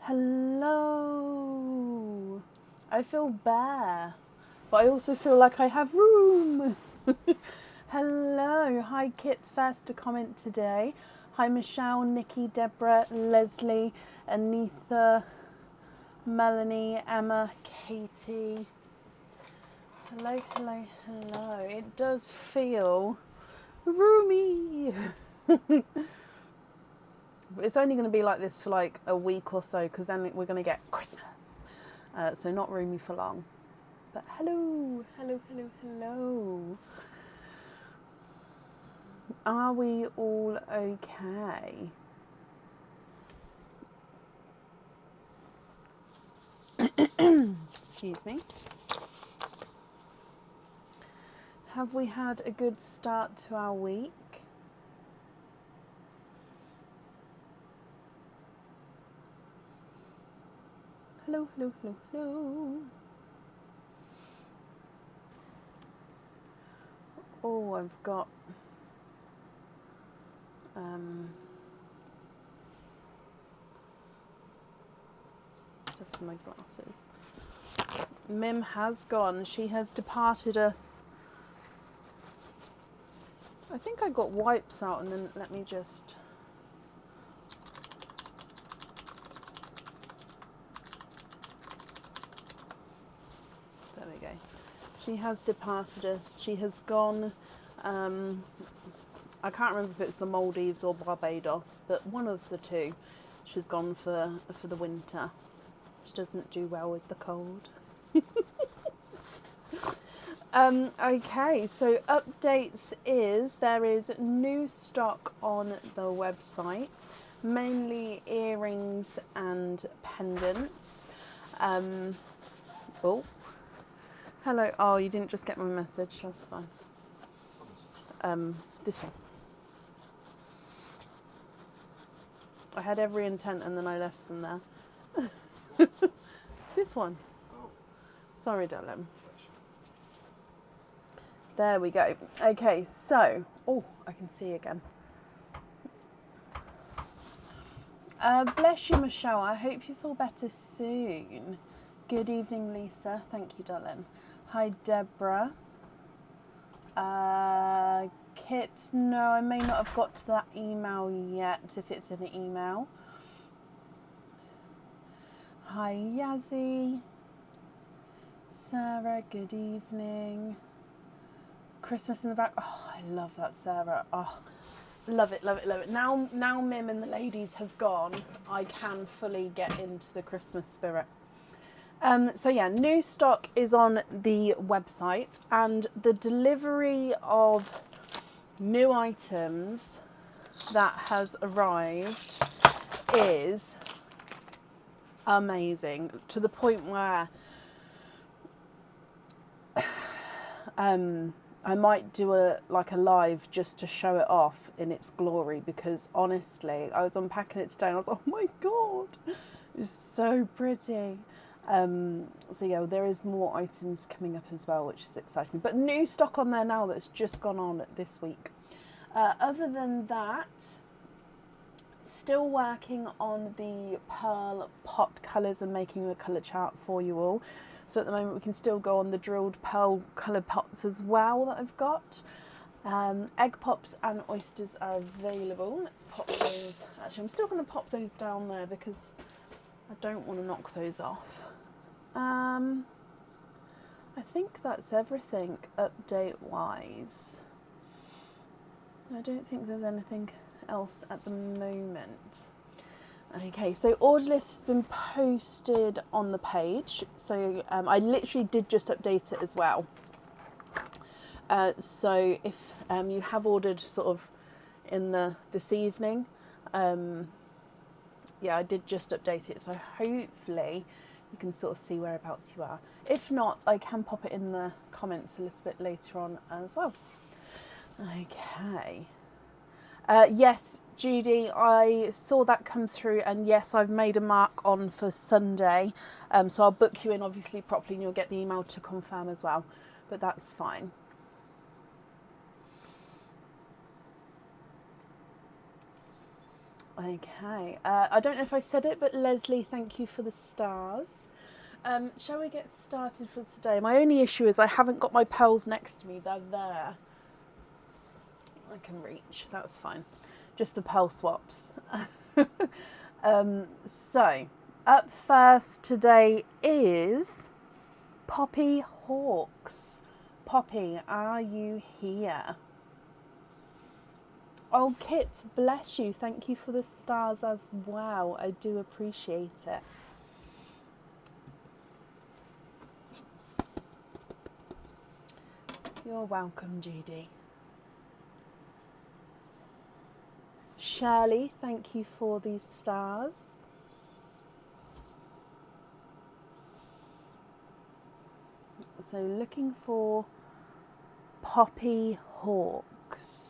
Hello. I feel bare, but I also feel like I have room. Hello. Hi, Kit. First to comment today. Hi, Michelle, Nikki, Deborah, Leslie, Anitha, Melanie, Emma, Katie. Hello, hello, hello. It does feel roomy. It's only going to be like this for like a week or so, because then we're going to get Christmas. So not roomy for long. But hello, hello, hello, hello. Are we all okay? Excuse me. Have we had a good start to our week? Hello, hello, hello, hello. Oh, I've got stuff in my glasses. Mim has gone. She has departed us. I think I got wipes out, and then let me just... There we go. She has departed us. She has gone... I can't remember if it's the Maldives or Barbados, but one of the two. She's gone for the winter. She doesn't do well with the cold. Okay, so updates is there is new stock on the website, mainly earrings and pendants. Oh, hello. Oh, you didn't just get my message. That's fine. This one. I had every intent and then I left them there. This one. Sorry, darling. There we go. Okay, so, oh, I can see again. Bless you, Michelle. I hope you feel better soon. Good evening, Lisa. Thank you, darling. Hi, Deborah. Kit, no, I may not have got to that email yet, if it's in an email. Hi, Yazzie. Sarah, good evening. Christmas in the back. Oh, I love that, Sarah. Oh, love it, love it, love it. Now Mim and the ladies have gone, I can fully get into the Christmas spirit. So yeah, new stock is on the website, and the delivery of new items that has arrived is amazing, to the point where I might do a live just to show it off in its glory, because honestly, I was unpacking it today and I was like, oh my god, it's so pretty. So yeah, there is more items coming up as well, which is exciting. But new stock on there now that's just gone on this week. Other than that, still working on the pearl pot colours and making a colour chart for you all. So at the moment we can still go on the drilled pearl coloured pots as well that I've got. Egg pops and oysters are available. Let's pop those. Actually, I'm still going to pop those down there because I don't want to knock those off. I think that's everything update-wise. I don't think there's anything else at the moment. Okay, so order list has been posted on the page. So I literally did just update it as well. So if you have ordered sort of in this evening, yeah, I did just update it. So hopefully you can sort of see whereabouts you are. If not, I can pop it in the comments a little bit later on as well. Okay. Yes, Judy, I saw that come through, and yes, I've made a mark on for Sunday. So I'll book you in obviously properly and you'll get the email to confirm as well. But that's fine. Okay, I don't know if I said it, but Leslie, thank you for the stars. Shall we get started for today? My only issue is I haven't got my pearls next to me. They're there. I can reach. That's fine. Just the pearl swaps. So, up first today is Poppy Hawks. Poppy, are you here? Oh, Kit, bless you. Thank you for the stars as well. I do appreciate it. You're welcome, Judy. Shirley, thank you for these stars. So looking for Poppy Hawks.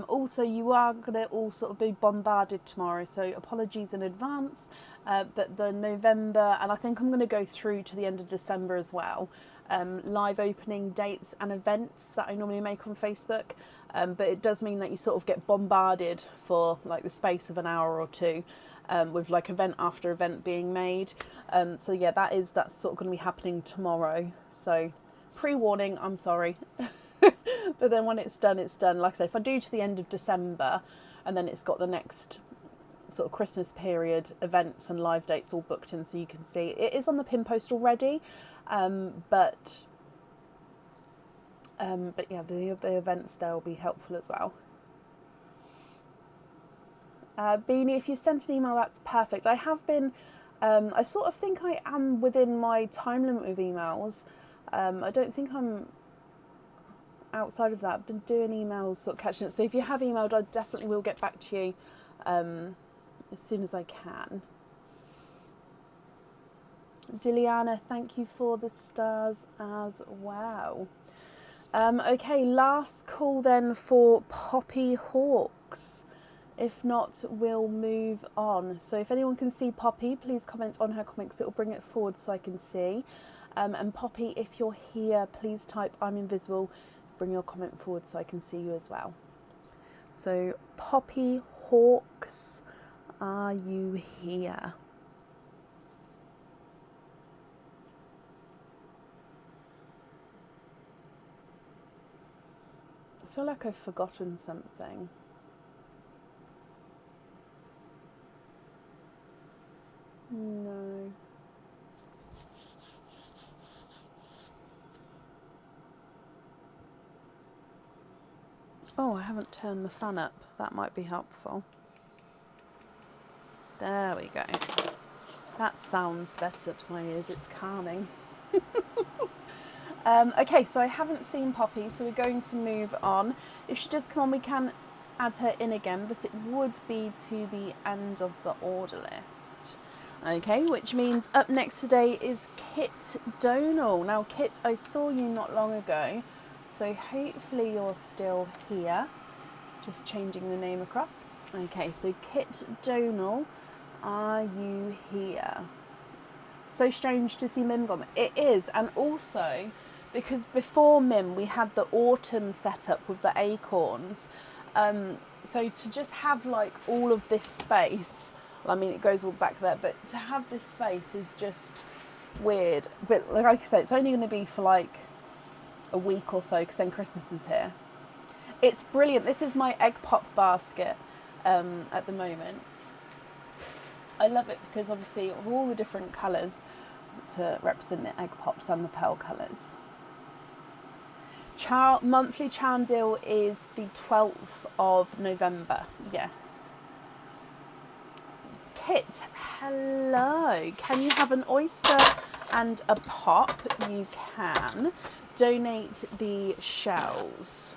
Also, you are going to all sort of be bombarded tomorrow, so apologies in advance. But the November, and I think I'm going to go through to the end of December as well, live opening dates and events that I normally make on Facebook. But it does mean that you sort of get bombarded for like the space of an hour or two, with like event after event being made. So yeah, that's sort of going to be happening tomorrow. So pre-warning, I'm sorry. But then when it's done, it's done. Like I say, if I do to the end of December, and then it's got the next sort of Christmas period events and live dates all booked in, so you can see it is on the pin post already. But yeah, the events there will be helpful as well. Beanie, if you sent an email, that's perfect. I have been. I sort of think I am within my time limit with emails. I don't think I'm outside of that. I've been doing emails, sort of catching up. So if you have emailed, I definitely will get back to you as soon as I can. Diliana, thank you for the stars as well. Okay, last call then for Poppy Hawks. If not, we'll move on. So if anyone can see Poppy, please comment on her comment because it will bring it forward so I can see. And Poppy, if you're here, please type I'm invisible. Bring your comment forward so I can see you as well. So Poppy Hawks, are you here? I feel like I've forgotten something. No. Oh, I haven't turned the fan up. That might be helpful. There we go. That sounds better to my ears. It's calming. Okay, so I haven't seen Poppy, so we're going to move on. If she does come on, we can add her in again, but it would be to the end of the order list. Okay, which means up next today is Kit Donal. Now, Kit, I saw you not long ago, so hopefully you're still here. Just changing the name across. Okay, so Kit Donal, are you here? So strange to see Mim gone. It is, and also because before Mim we had the autumn setup with the acorns. So to just have like all of this space, I mean it goes all back there, but to have this space is just weird. But like I said, it's only going to be for like a week or so because then Christmas is here. It's brilliant. This is my egg pop basket at the moment. I love it because obviously of all the different colours to represent the egg pops and the pearl colours. Monthly charm deal is the 12th of November, yes. Kit, hello. Can you have an oyster and a pop? You can. Donate the shells.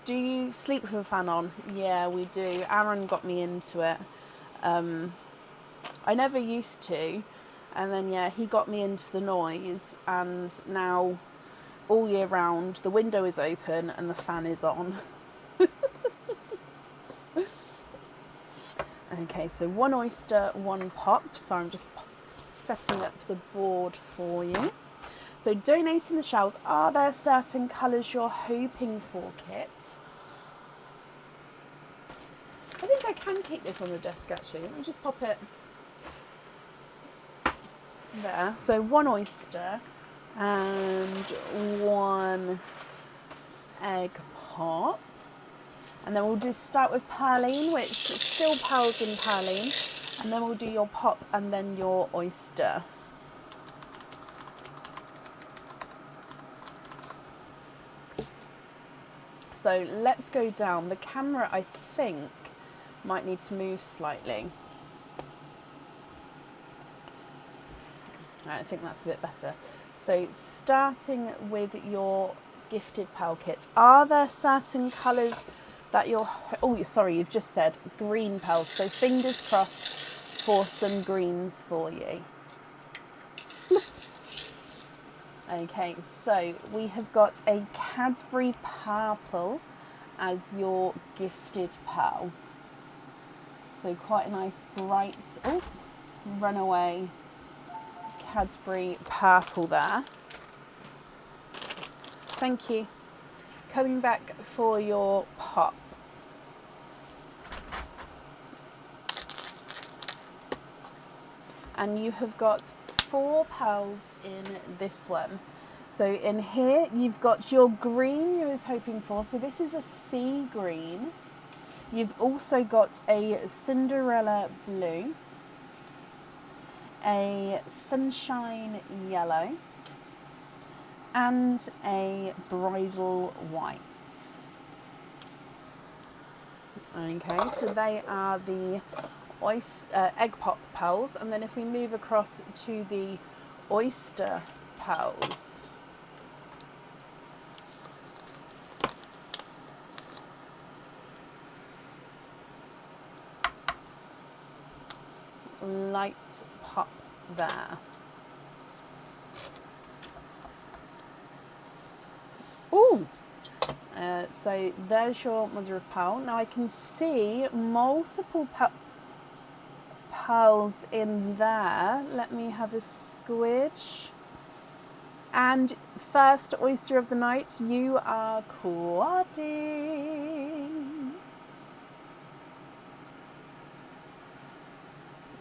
Do you sleep with a fan on? Yeah, we do. Aaron got me into it. I never used to, and then yeah, he got me into the noise, and now all year round the window is open and the fan is on. Okay, so one oyster, one pop. So I'm just setting up the board for you. So donating the shells, are there certain colours you're hoping for, Kit? I think I can keep this on the desk actually. Let me just pop it there. So 1 oyster and 1 egg pop. And then we'll just start with Perline, which still pearls in Perline. And then we'll do your pop and then your oyster. So let's go down. The camera, I think, might need to move slightly. I think that's a bit better. So starting with your gifted pearl kit, are there certain colours that you're... Oh, sorry, you've just said green pearls. So fingers crossed for some greens for you. Okay, so we have got a Cadbury Purple as your gifted pearl. So quite a nice bright, oh, runaway Cadbury Purple there. Thank you. Coming back for your pop. And you have got 4 pearls in this one. So in here you've got your green you was hoping for. So this is a sea green. You've also got a Cinderella blue, a sunshine yellow, and a bridal white. Okay, so they are the egg pop pearls, and then if we move across to the oyster pearls, light pop there. Ooh! So there's your mother of pearl. Now I can see multiple pearls in there. Let me have a squidge. And first oyster of the night, you are quadding.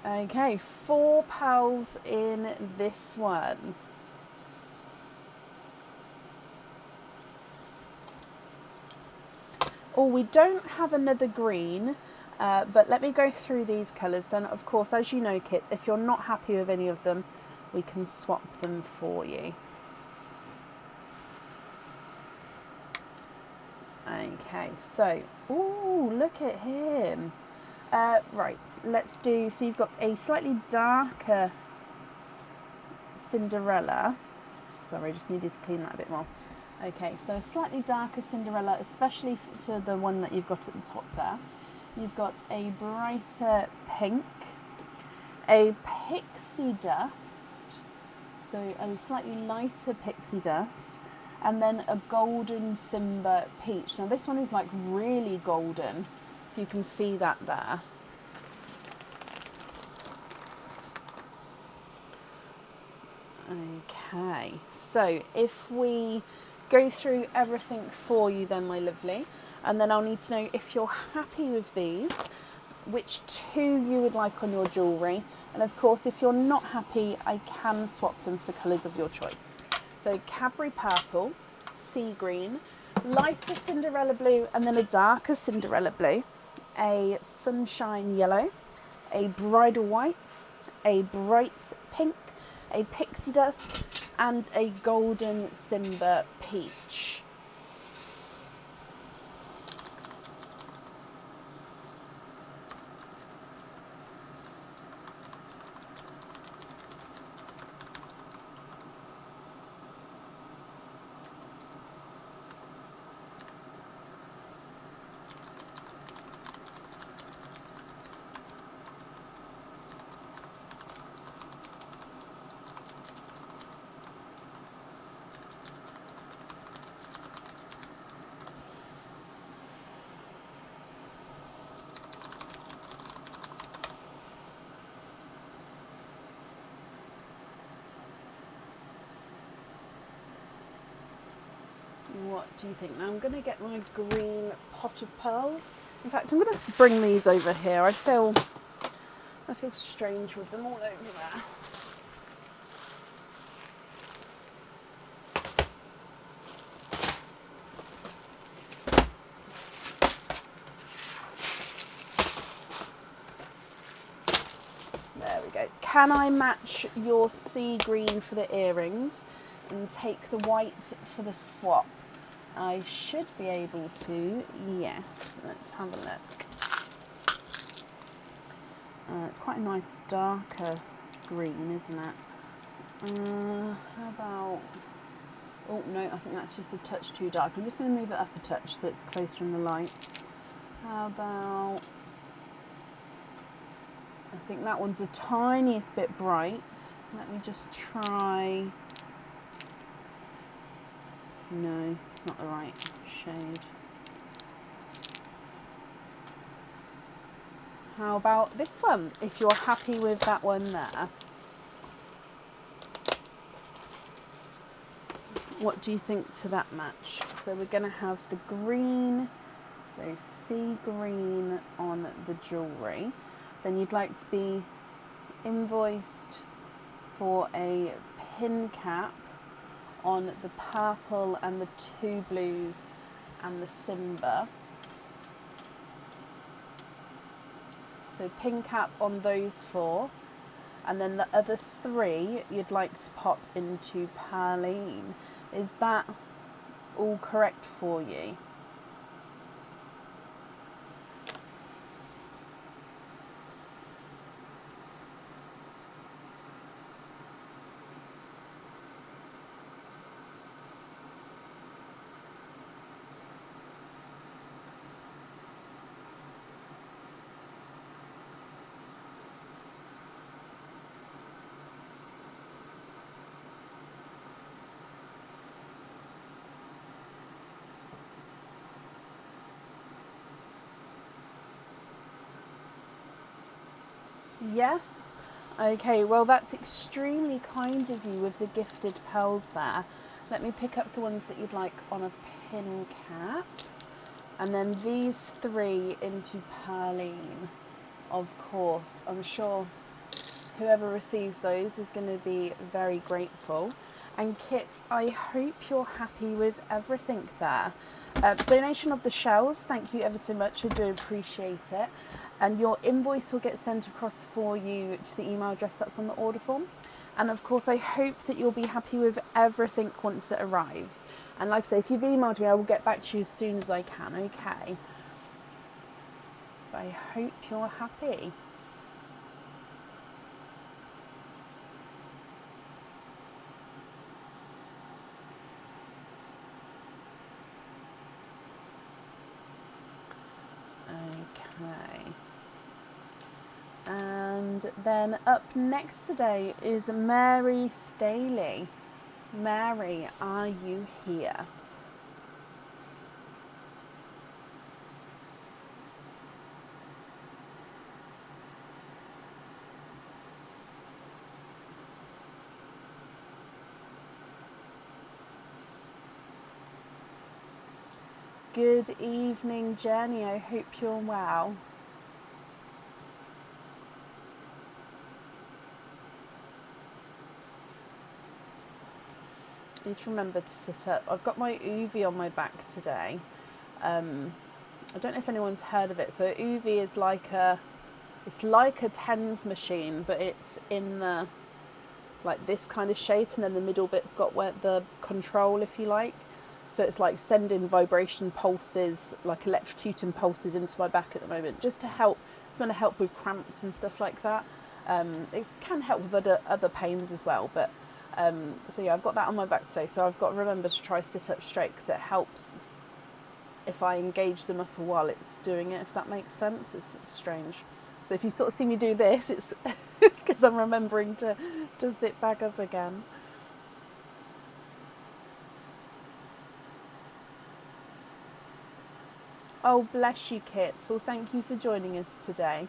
Okay, 4 pearls in this one. Oh, we don't have another green, but let me go through these colours. Then, of course, as you know, Kit, if you're not happy with any of them, we can swap them for you. Okay, so, ooh, look at him. Right, let's do, so you've got a slightly darker Cinderella. Sorry, I just needed to clean that a bit more. Okay, so a slightly darker Cinderella, especially to the one that you've got at the top there. You've got a brighter pink, a pixie dust, so a slightly lighter pixie dust, and then a golden Simba peach. Now this one is like really golden, if you can see that there. Okay, so if we go through everything for you then, my lovely, and then I'll need to know if you're happy with these, which 2 you would like on your jewellery, and of course if you're not happy I can swap them for colours of your choice. So Cadbury Purple, sea green, lighter Cinderella blue, and then a darker Cinderella blue, a sunshine yellow, a bridal white, a bright pink, a pixie dust, and a golden Simba peach. What do you think? Now I'm going to get my green pot of pearls. In fact, I'm going to bring these over here. I feel strange with them all over there. There we go. Can I match your sea green for the earrings and take the white for the swap? I should be able to, yes. Let's have a look. It's quite a nice darker green, isn't it? How about, oh no, I think that's just a touch too dark. I'm just going to move it up a touch so it's closer in the lights. How about, I think that one's a tiniest bit bright. Let me just try. No, it's not the right shade. How about this one, if you're happy with that one there? What do you think to that match? So we're going to have the green, so sea green on the jewellery. Then you'd like to be invoiced for a pin cap on the purple and the two blues and the Simba. So pin cap on those four, and then the other three you'd like to pop into Perline. Is that all correct for you? Yes? Okay, well that's extremely kind of you with the gifted pearls there. Let me pick up the ones that you'd like on a pin cap. And then these three into Perline, of course. I'm sure whoever receives those is going to be very grateful. And Kit, I hope you're happy with everything there. Donation of the shells, thank you ever so much, I do appreciate it. And your invoice will get sent across for you to the email address that's on the order form. And of course, I hope that you'll be happy with everything once it arrives. And like I say, if you've emailed me, I will get back to you as soon as I can, okay? But I hope you're happy. Okay. And then up next today is Mary Staley. Mary, are you here? Good evening, Jenny. I hope you're well. I need to remember to sit up. I've got my Uvi on my back today. I don't know if anyone's heard of it. So Uvi is it's like a TENS machine, but it's in the like this kind of shape, and then the middle bit's got where the control, if you like. So it's like sending vibration pulses, like electrocuting pulses into my back at the moment, just to help. It's going to help with cramps and stuff like that. It can help with other pains as well, but so yeah, I've got that on my back today. So I've got to remember to try sit up straight, because it helps if I engage the muscle while it's doing it, if that makes sense. It's strange. So if you sort of see me do this, it's because I'm remembering to sit back up again. Oh, bless you, Kit. Well, thank you for joining us today.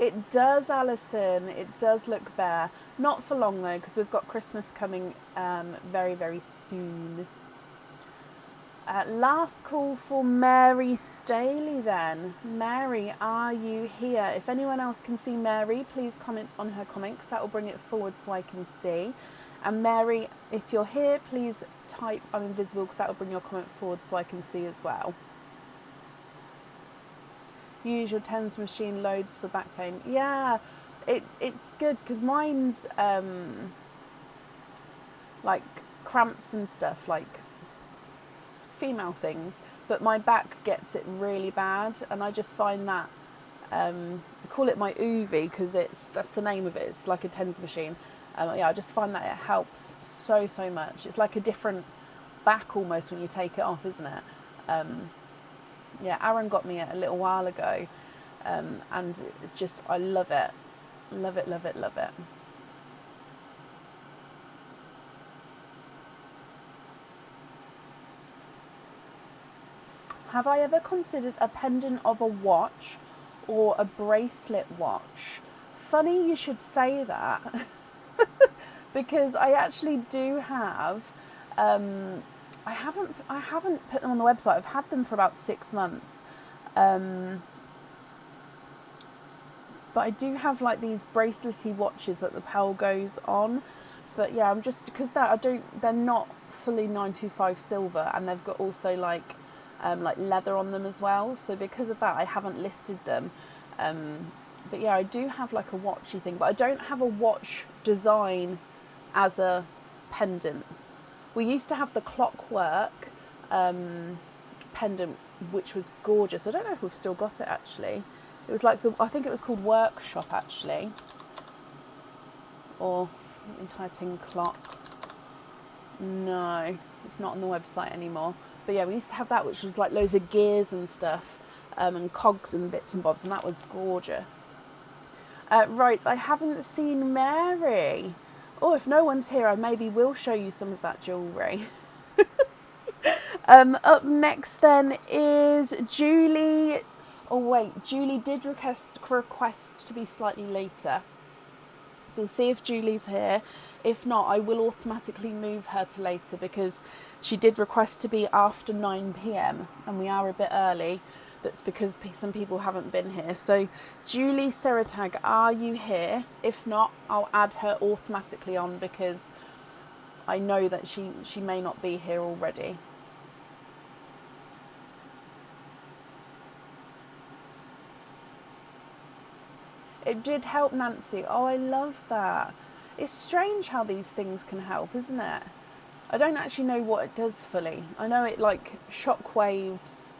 It does, Alison. It does look bare. Not for long though, because we've got Christmas coming very, very soon. Last call for Mary Staley then. Mary, are you here? If anyone else can see Mary, please comment on her comments. That will bring it forward so I can see. And Mary, if you're here, please type I'm invisible, because that will bring your comment forward so I can see as well. Use your TENS machine loads for back pain. Yeah, it's good because mine's like cramps and stuff, like female things, but my back gets it really bad, and I just find that I call it my Uvi because that's the name of it. It's like a TENS machine. Yeah, I just find that it helps so much. It's like a different back almost when you take it off, isn't it? Yeah, Aaron got me it a little while ago, and it's just, I love it. Love it, love it, love it. Have I ever considered a pendant of a watch or a bracelet watch? Funny you should say that, because I actually do have, I haven't put them on the website. I've had them for about 6 months. But I do have like these bracelety watches that the pearl goes on. But yeah, I'm just, because they're not fully 925 silver, and they've got also like leather on them as well. So because of that, I haven't listed them. But yeah, I do have like a watchy thing, but I don't have a watch design as a pendant. We used to have the clockwork pendant, which was gorgeous. I don't know if we've still got it actually. It was like I think it was called Workshop actually. Or let me type in clock. No, it's not on the website anymore. But yeah, we used to have that, which was like loads of gears and stuff, and cogs and bits and bobs, and that was gorgeous. Right, I haven't seen Mary. Oh, if no one's here, I maybe will show you some of that jewellery. Up next then is Julie. Oh wait, Julie did request to be slightly later. So we'll see if Julie's here. If not, I will automatically move her to later, because she did request to be after 9 p.m. and we are a bit early. That's because some people haven't been here. So Julie Seratag, are you here? If not, I'll add her automatically on, because I know that she may not be here already. It did help, Nancy. Oh, I love that. It's strange how these things can help, isn't it? I don't actually know what it does fully. I know it like shockwaves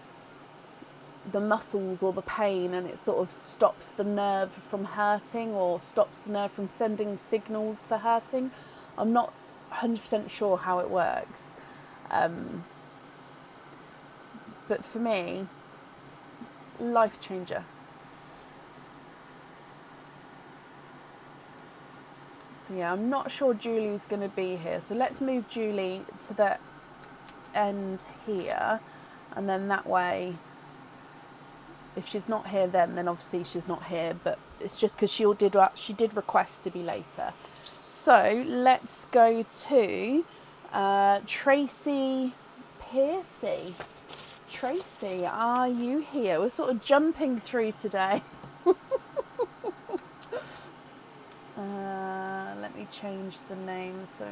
the muscles or the pain, and it sort of stops the nerve from hurting, or stops the nerve from sending signals for hurting. I'm not 100% sure how it works. But for me, life changer. So yeah, I'm not sure Julie's going to be here. So let's move Julie to the end here, and then that way, if she's not here then obviously she's not here, but it's just because she did request to be later. So let's go to Tracy Piercy. Tracy, are you here? We're sort of jumping through today. Let me change the name so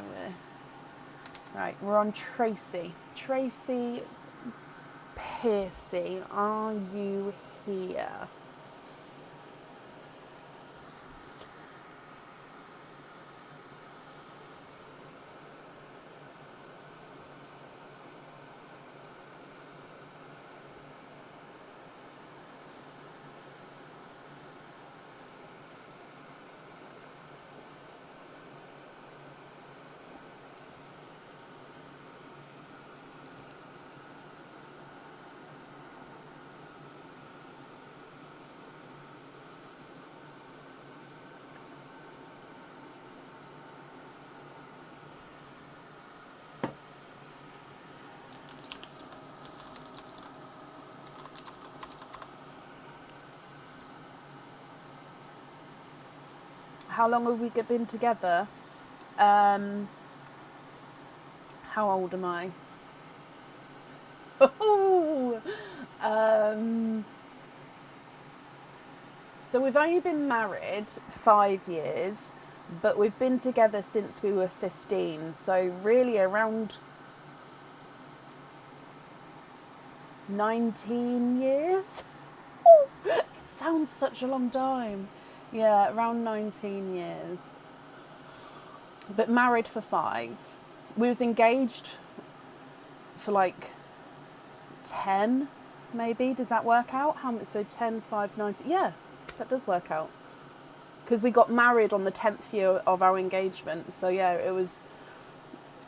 we're on Tracy. Tracy Piercy, are you here? How long have we been together? How old am I? So we've only been married 5 years, but we've been together since we were 15. So really around 19 years. It sounds such a long time. Yeah, around 19 years. But married for 5. We was engaged for like 10, maybe. Does that work out? How much? So 10, 5, 19. Yeah, that does work out. Because we got married on the 10th year of our engagement. So yeah, it was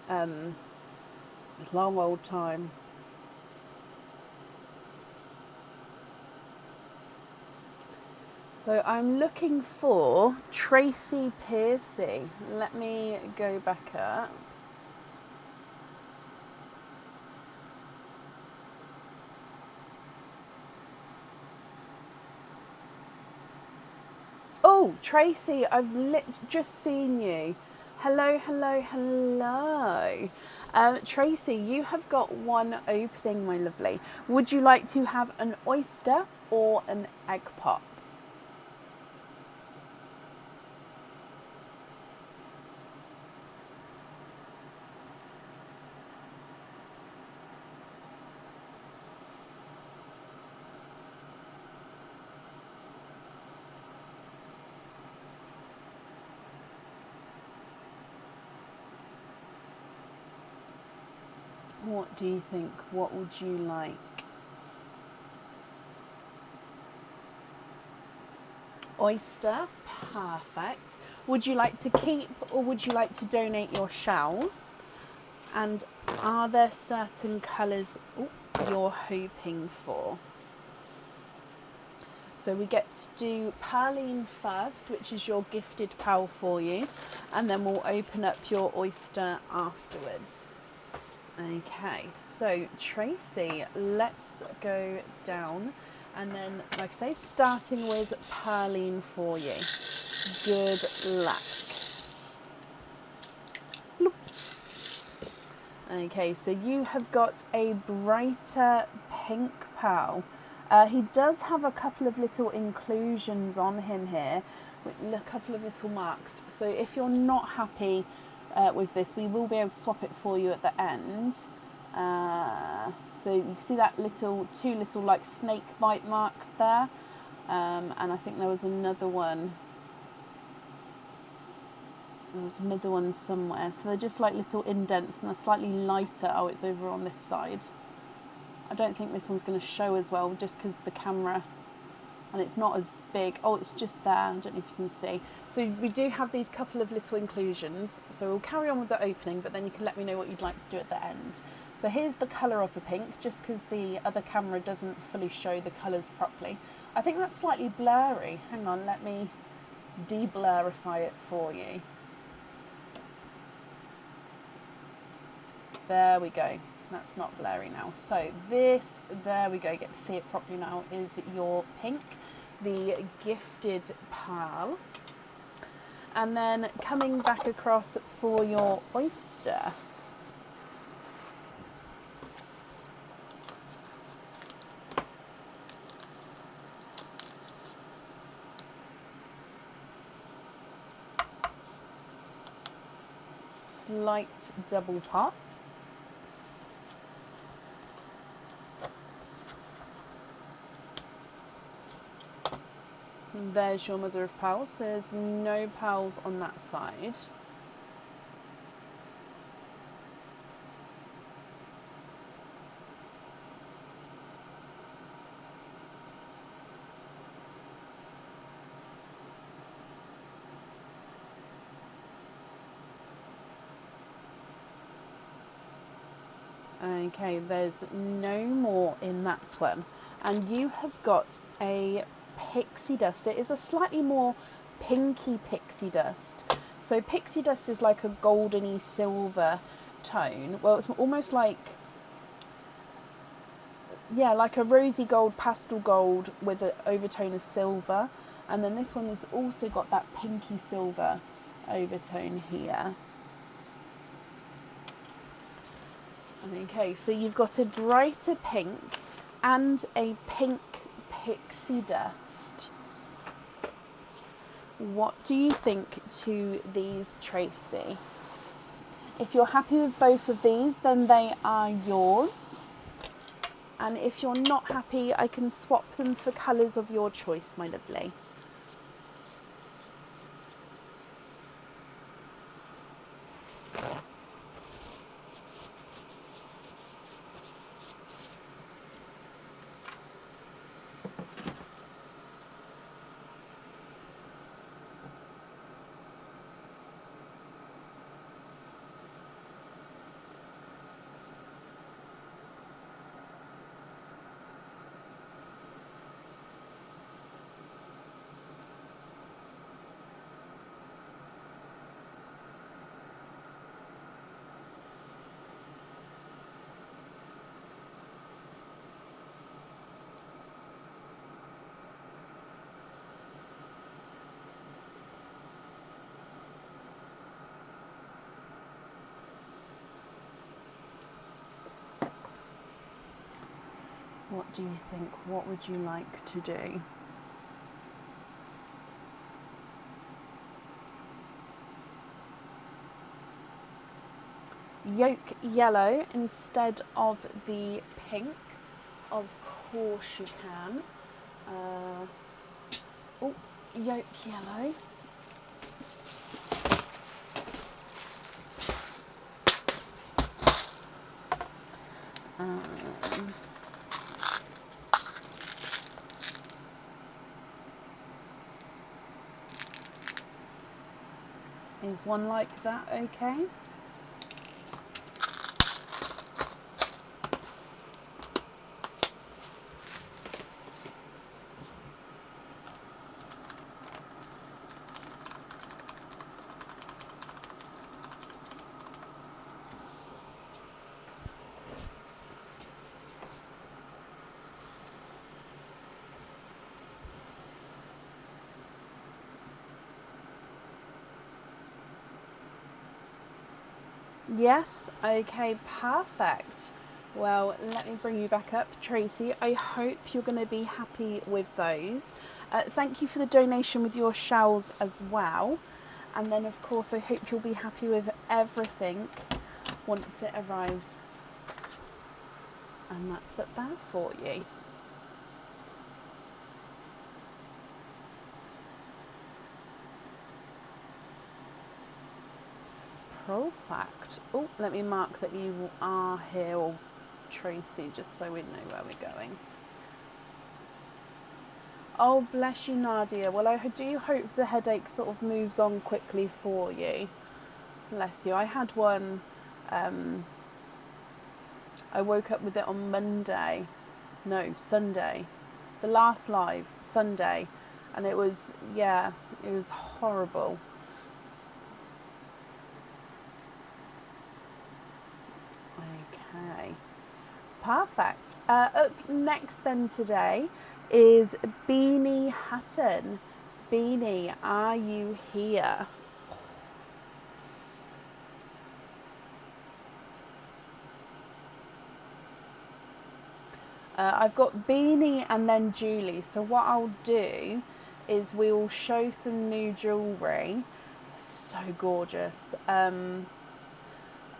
a long old time. So I'm looking for Tracy Piercy. Let me go back up. Oh, Tracy, I've just seen you. Hello, hello, hello. Tracy, you have got one opening, my lovely. Would you like to have an oyster or an egg pop? What do you think? What would you like? Oyster, perfect. Would you like to keep or would you like to donate your shells? And are there certain colours you're hoping for? So we get to do Perline first, which is your gifted pal for you, and then we'll open up your oyster afterwards. Okay, so Tracy, let's go down, and then, like I say, starting with Perline for you. Good luck. Bloop. Okay, so you have got a brighter pink pal. He does have a couple of little inclusions on him here, a couple of little marks. So if you're not happy with this, we will be able to swap it for you at the end. So you can see that two little like snake bite marks there, and I think there was another one. There was another one somewhere. So they're just like little indents, and they're slightly lighter. Oh, it's over on this side. I don't think this one's going to show as well, just because the camera, and it's not as big. Oh, it's just there. I don't know if you can see. So we do have these couple of little inclusions. So we'll carry on with the opening, but then you can let me know what you'd like to do at the end. So here's the colour of the pink, just because the other camera doesn't fully show the colours properly. I think that's slightly blurry. Hang on, let me de-blurify it for you. There we go. That's not blurry now. So this, there we go, get to see it properly now, is your pink, the gifted pal. And then coming back across for your oyster. Slight double pop. There's your mother of pearls. There's no pearls on that side. Okay, there's no more in that one. And you have got a pixie dust. It is a slightly more pinky pixie dust. So pixie dust is like a goldeny silver tone. Well, it's almost like, yeah, like a rosy gold, pastel gold with an overtone of silver. And then this one has also got that pinky silver overtone here. Okay, so you've got a brighter pink and a pink pixie dust. What do you think to these, Tracy? If you're happy with both of these, then they are yours. And if you're not happy, I can swap them for colours of your choice, my lovely. What do you think? What would you like to do? Yolk yellow instead of the pink. Of course you can. Oh, yolk yellow. Is one like that okay? Yes, okay, perfect. Well, let me bring you back up, Tracy. I hope you're going to be happy with those. Thank you for the donation with your shells as well. And then, of course, I hope you'll be happy with everything once it arrives. And that's up there for you. Perfect. Oh, let me mark that you are here, Tracy, just so we know where we're going. Oh, bless you, Nadia. Well, I do hope the headache sort of moves on quickly for you. Bless you. I had one, I woke up with it on Monday. No, Sunday. The last live, Sunday. And it was, yeah, it was horrible. Okay, perfect. Up next then today is Beanie Hutton. Beanie, are you here? I've got Beanie and then Julie. So what I'll do is we'll show some new jewellery. So gorgeous.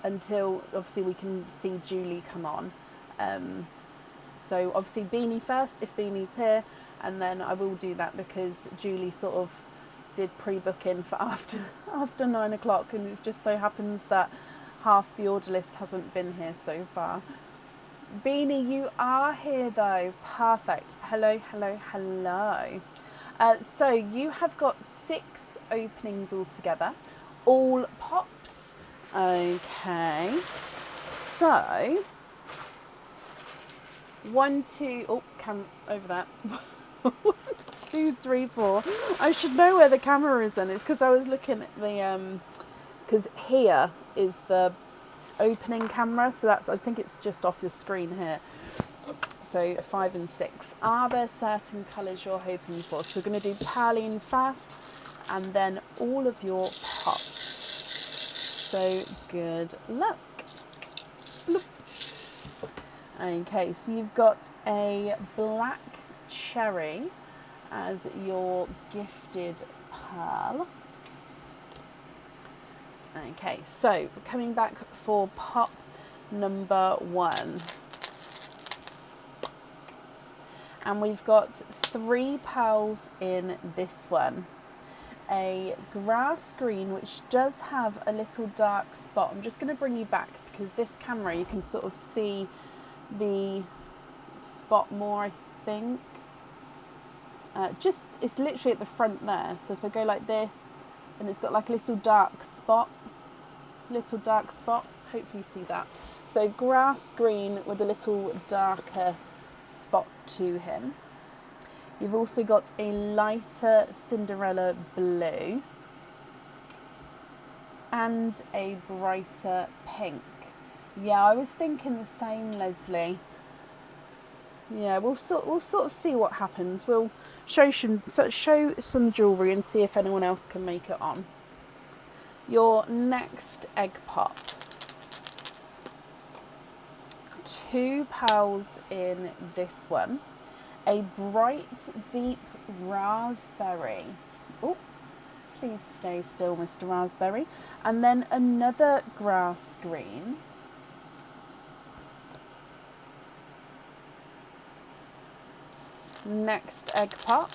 Until obviously we can see Julie come on. So obviously Beanie first if Beanie's here, and then I will do that because Julie sort of did pre-book in for after 9 o'clock, and it just so happens that half the order list hasn't been here so far. Beanie, you are here though. Perfect. Hello, hello, hello. So you have got 6 openings altogether, all pops. Okay. So 1, 2. Oh, over that. 1, 2, 3, 4. I should know where the camera is then. It's because I was looking at the because here is the opening camera, so that's, I think it's just off your screen here. so 5 and 6. Are there certain colours you're hoping for? So we're going to do Perline first and then all of your pops. So good luck. Bloop. Okay, so you've got a black cherry as your gifted pearl. Okay, so coming back for pop number 1. And we've got 3 pearls in this one. A grass green, which does have a little dark spot. I'm just going to bring you back because this camera, you can sort of see the spot more, I think. It's literally at the front there. So if I go like this, and it's got like a little dark spot. Hopefully you see that. So grass green with a little darker spot to him. You've also got a lighter Cinderella blue and a brighter pink. Yeah, I was thinking the same, Leslie. Yeah, we'll sort of see what happens. We'll show some jewellery and see if anyone else can make it on. Your next egg pop. 2 pearls in this one. A bright, deep raspberry. Oh, please stay still, Mr. Raspberry. And then another grass green. Next egg pop.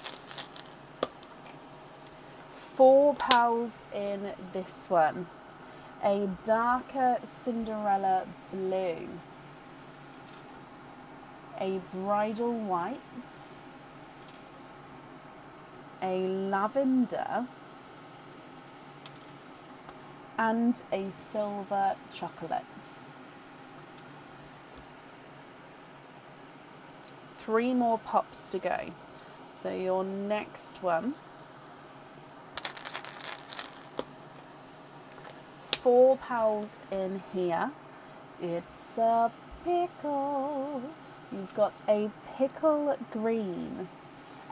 4 pearls in this one. A darker Cinderella blue. A bridal white, a lavender, and a silver chocolate. 3 more pops to go. So your next one. 4 pearls in here. It's a pickle. You've got a pickle green,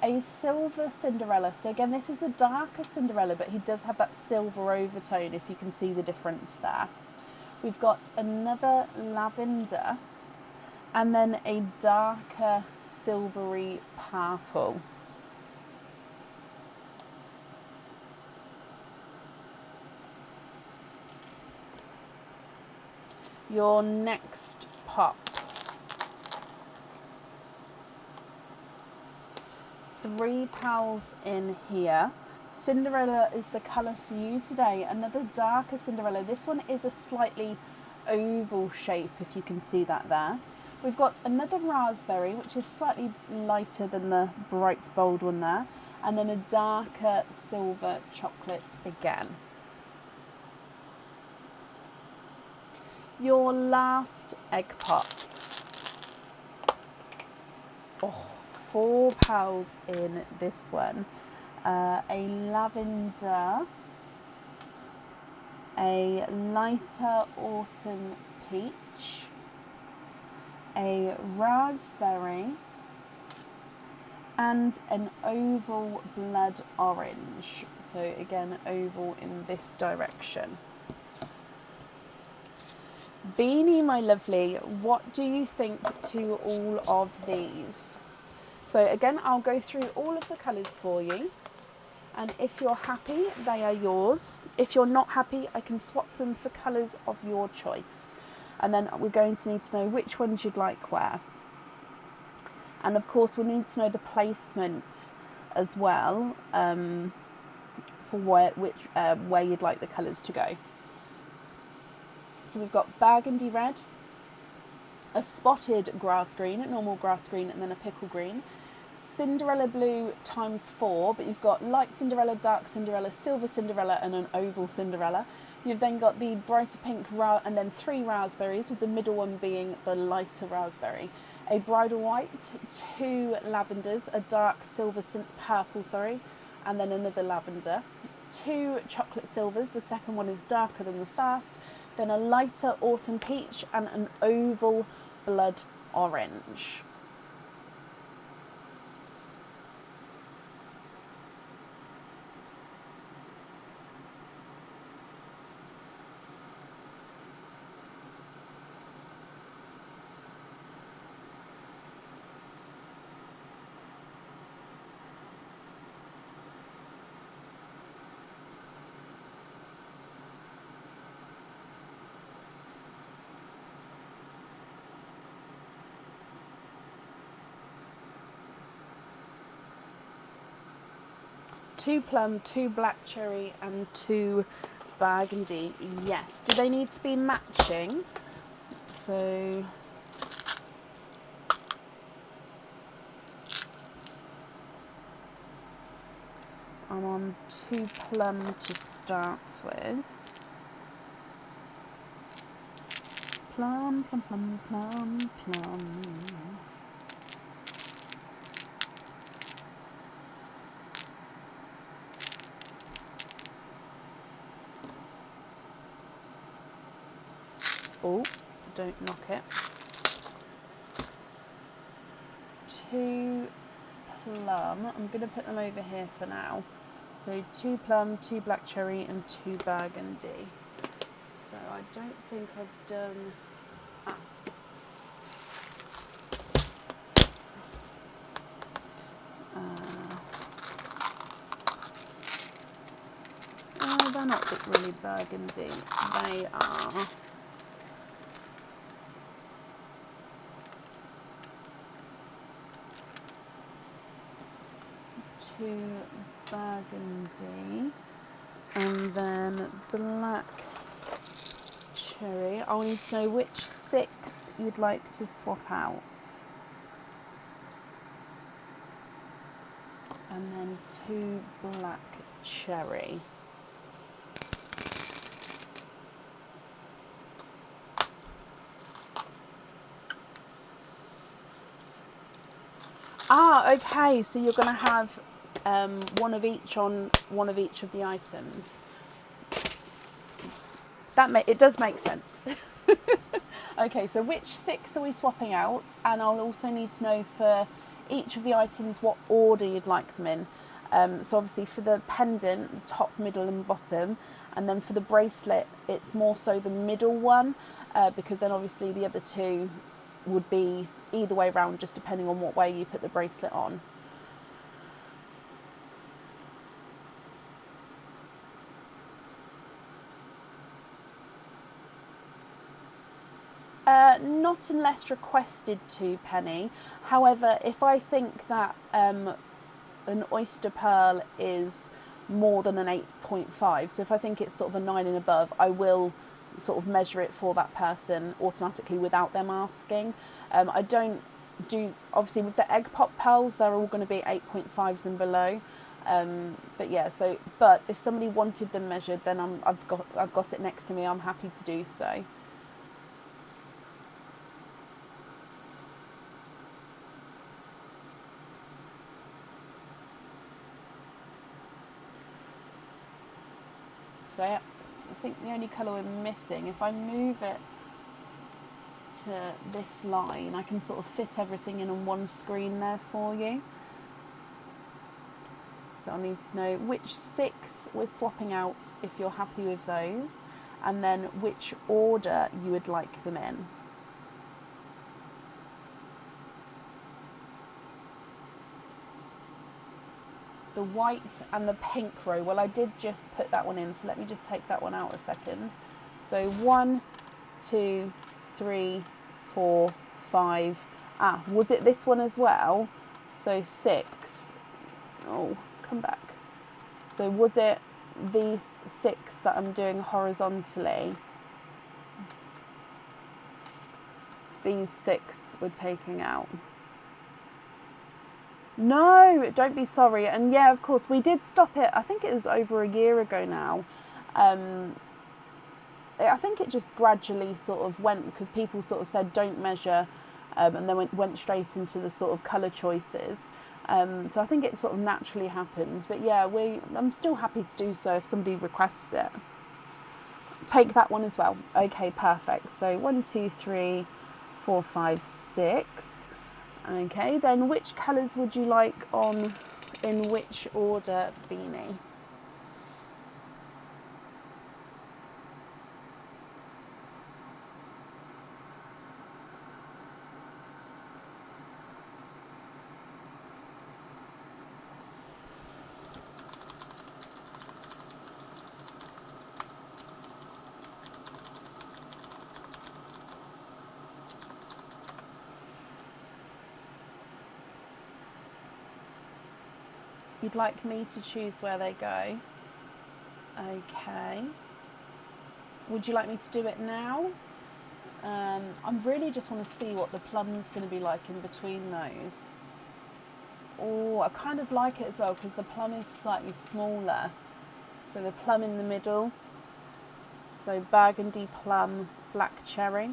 a silver Cinderella. So again, this is a darker Cinderella, but he does have that silver overtone, if you can see the difference there. We've got another lavender, and then a darker silvery purple. Your next pop. 3 pearls in here. Cinderella is the colour for you today. Another darker Cinderella. This one is a slightly oval shape, if you can see that there. We've got another raspberry, which is slightly lighter than the bright bold one there. And then a darker silver chocolate again. Your last egg pop. Oh, 4 pearls in this one. A lavender, a lighter autumn peach, a raspberry, and an oval blood orange. So again, oval in this direction. Beanie, my lovely, what do you think to all of these? So again, I'll go through all of the colours for you. And if you're happy, they are yours. If you're not happy, I can swap them for colours of your choice. And then we're going to need to know which ones you'd like where. And of course, we'll need to know the placement as well for where you'd like the colours to go. So we've got burgundy red, a spotted grass green, a normal grass green, and then a pickle green. Cinderella blue ×4, but you've got light Cinderella, dark Cinderella, silver Cinderella, and an oval Cinderella. You've then got the brighter pink and then 3 raspberries, with the middle one being the lighter raspberry. A bridal white, 2 lavenders, a dark silver purple, and then another lavender. 2 chocolate silvers, the second one is darker than the first. Then a lighter autumn peach and an oval blood orange. 2 plum, 2 black cherry and 2 burgundy. Yes. Do they need to be matching? So I'm on 2 plum to start with. Plum, plum, plum, plum, plum. Oh, don't knock it. 2 plum. I'm going to put them over here for now. So 2 plum, 2 black cherry and 2 burgundy. So I don't think I've done... they're not really burgundy. They are... 2 burgundy and then black cherry. I need to know which 6 you'd like to swap out. And then 2 black cherry. Ah, okay, so you're going to have one of each on one of each of the items. It does make sense. Okay, so which 6 are we swapping out? And I'll also need to know for each of the items what order you'd like them in. So obviously for the pendant, top, middle and bottom, and then for the bracelet it's more so the middle one, because then obviously the other 2 would be either way around, just depending on what way you put the bracelet on. Not unless requested to, Penny. However, if I think that an oyster pearl is more than an 8.5, so if I think it's sort of a 9 and above, I will sort of measure it for that person automatically without them asking. I don't do, obviously with the egg pop pearls, they're all going to be 8.5s and below. But yeah, so, but if somebody wanted them measured, then I've got it next to me. I'm happy to do so. So yeah, I think the only colour we're missing, if I move it to this line, I can sort of fit everything in on one screen there for you. So I need to know which 6 we're swapping out if you're happy with those, and then which order you would like them in. The white and the pink row, well I did just put that one in, so let me just take that one out a second. So 1, 2, 3, 4, 5. Ah, was it this one as well? So 6. Oh, come back. So was it these 6 that I'm doing horizontally? These 6 we're taking out. No, don't be sorry. And yeah, of course, we did stop it. I think it was over a year ago now. I think it just gradually sort of went, because people sort of said don't measure, and then went straight into the sort of colour choices. So I think it sort of naturally happens. But yeah, I'm still happy to do so if somebody requests it. Take that one as well. Okay, perfect. So 1, 2, 3, 4, 5, 6. Okay, then which colours would you like on in which order, Beanie? You'd like me to choose where they go? Okay. Would you like me to do it now? I really just want to see what the plum's going to be like in between those. Oh, I kind of like it as well because the plum is slightly smaller. So the plum in the middle. So burgundy plum, black cherry.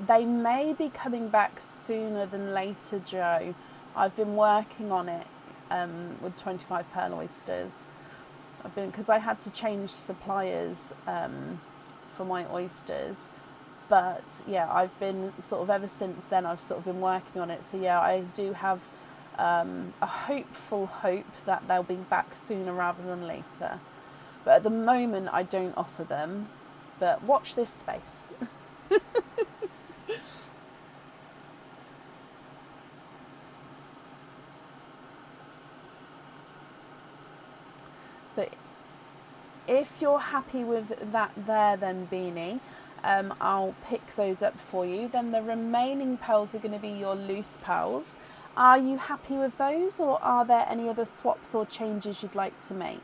They may be coming back sooner than later, Joe. I've been working on it with 25 pearl oysters. Because I had to change suppliers for my oysters. But yeah, I've been sort of ever since then, I've sort of been working on it. So yeah, I do have a hopeful hope that they'll be back sooner rather than later. But at the moment, I don't offer them. But watch this space. So if you're happy with that there then, Beanie, I'll pick those up for you. Then the remaining pearls are going to be your loose pearls. Are you happy with those, or are there any other swaps or changes you'd like to make?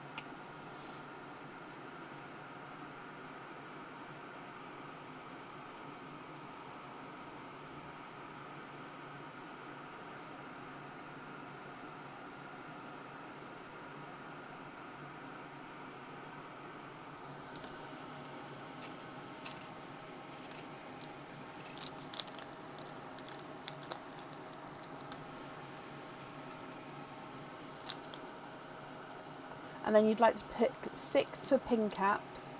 And then you'd like to pick 6 for pink caps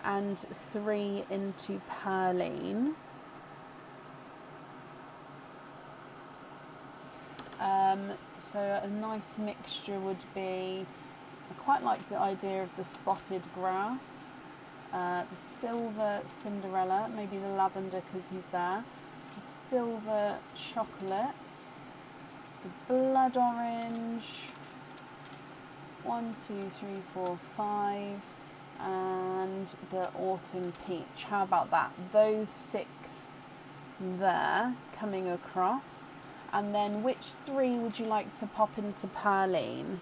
and 3 into perline. So a nice mixture would be, I quite like the idea of the spotted grass, the silver Cinderella, maybe the lavender because he's there, the silver chocolate, the blood orange, 1, 2, 3, 4, 5, and the autumn peach. How about that? Those 6 there coming across. And then which 3 would you like to pop into perline?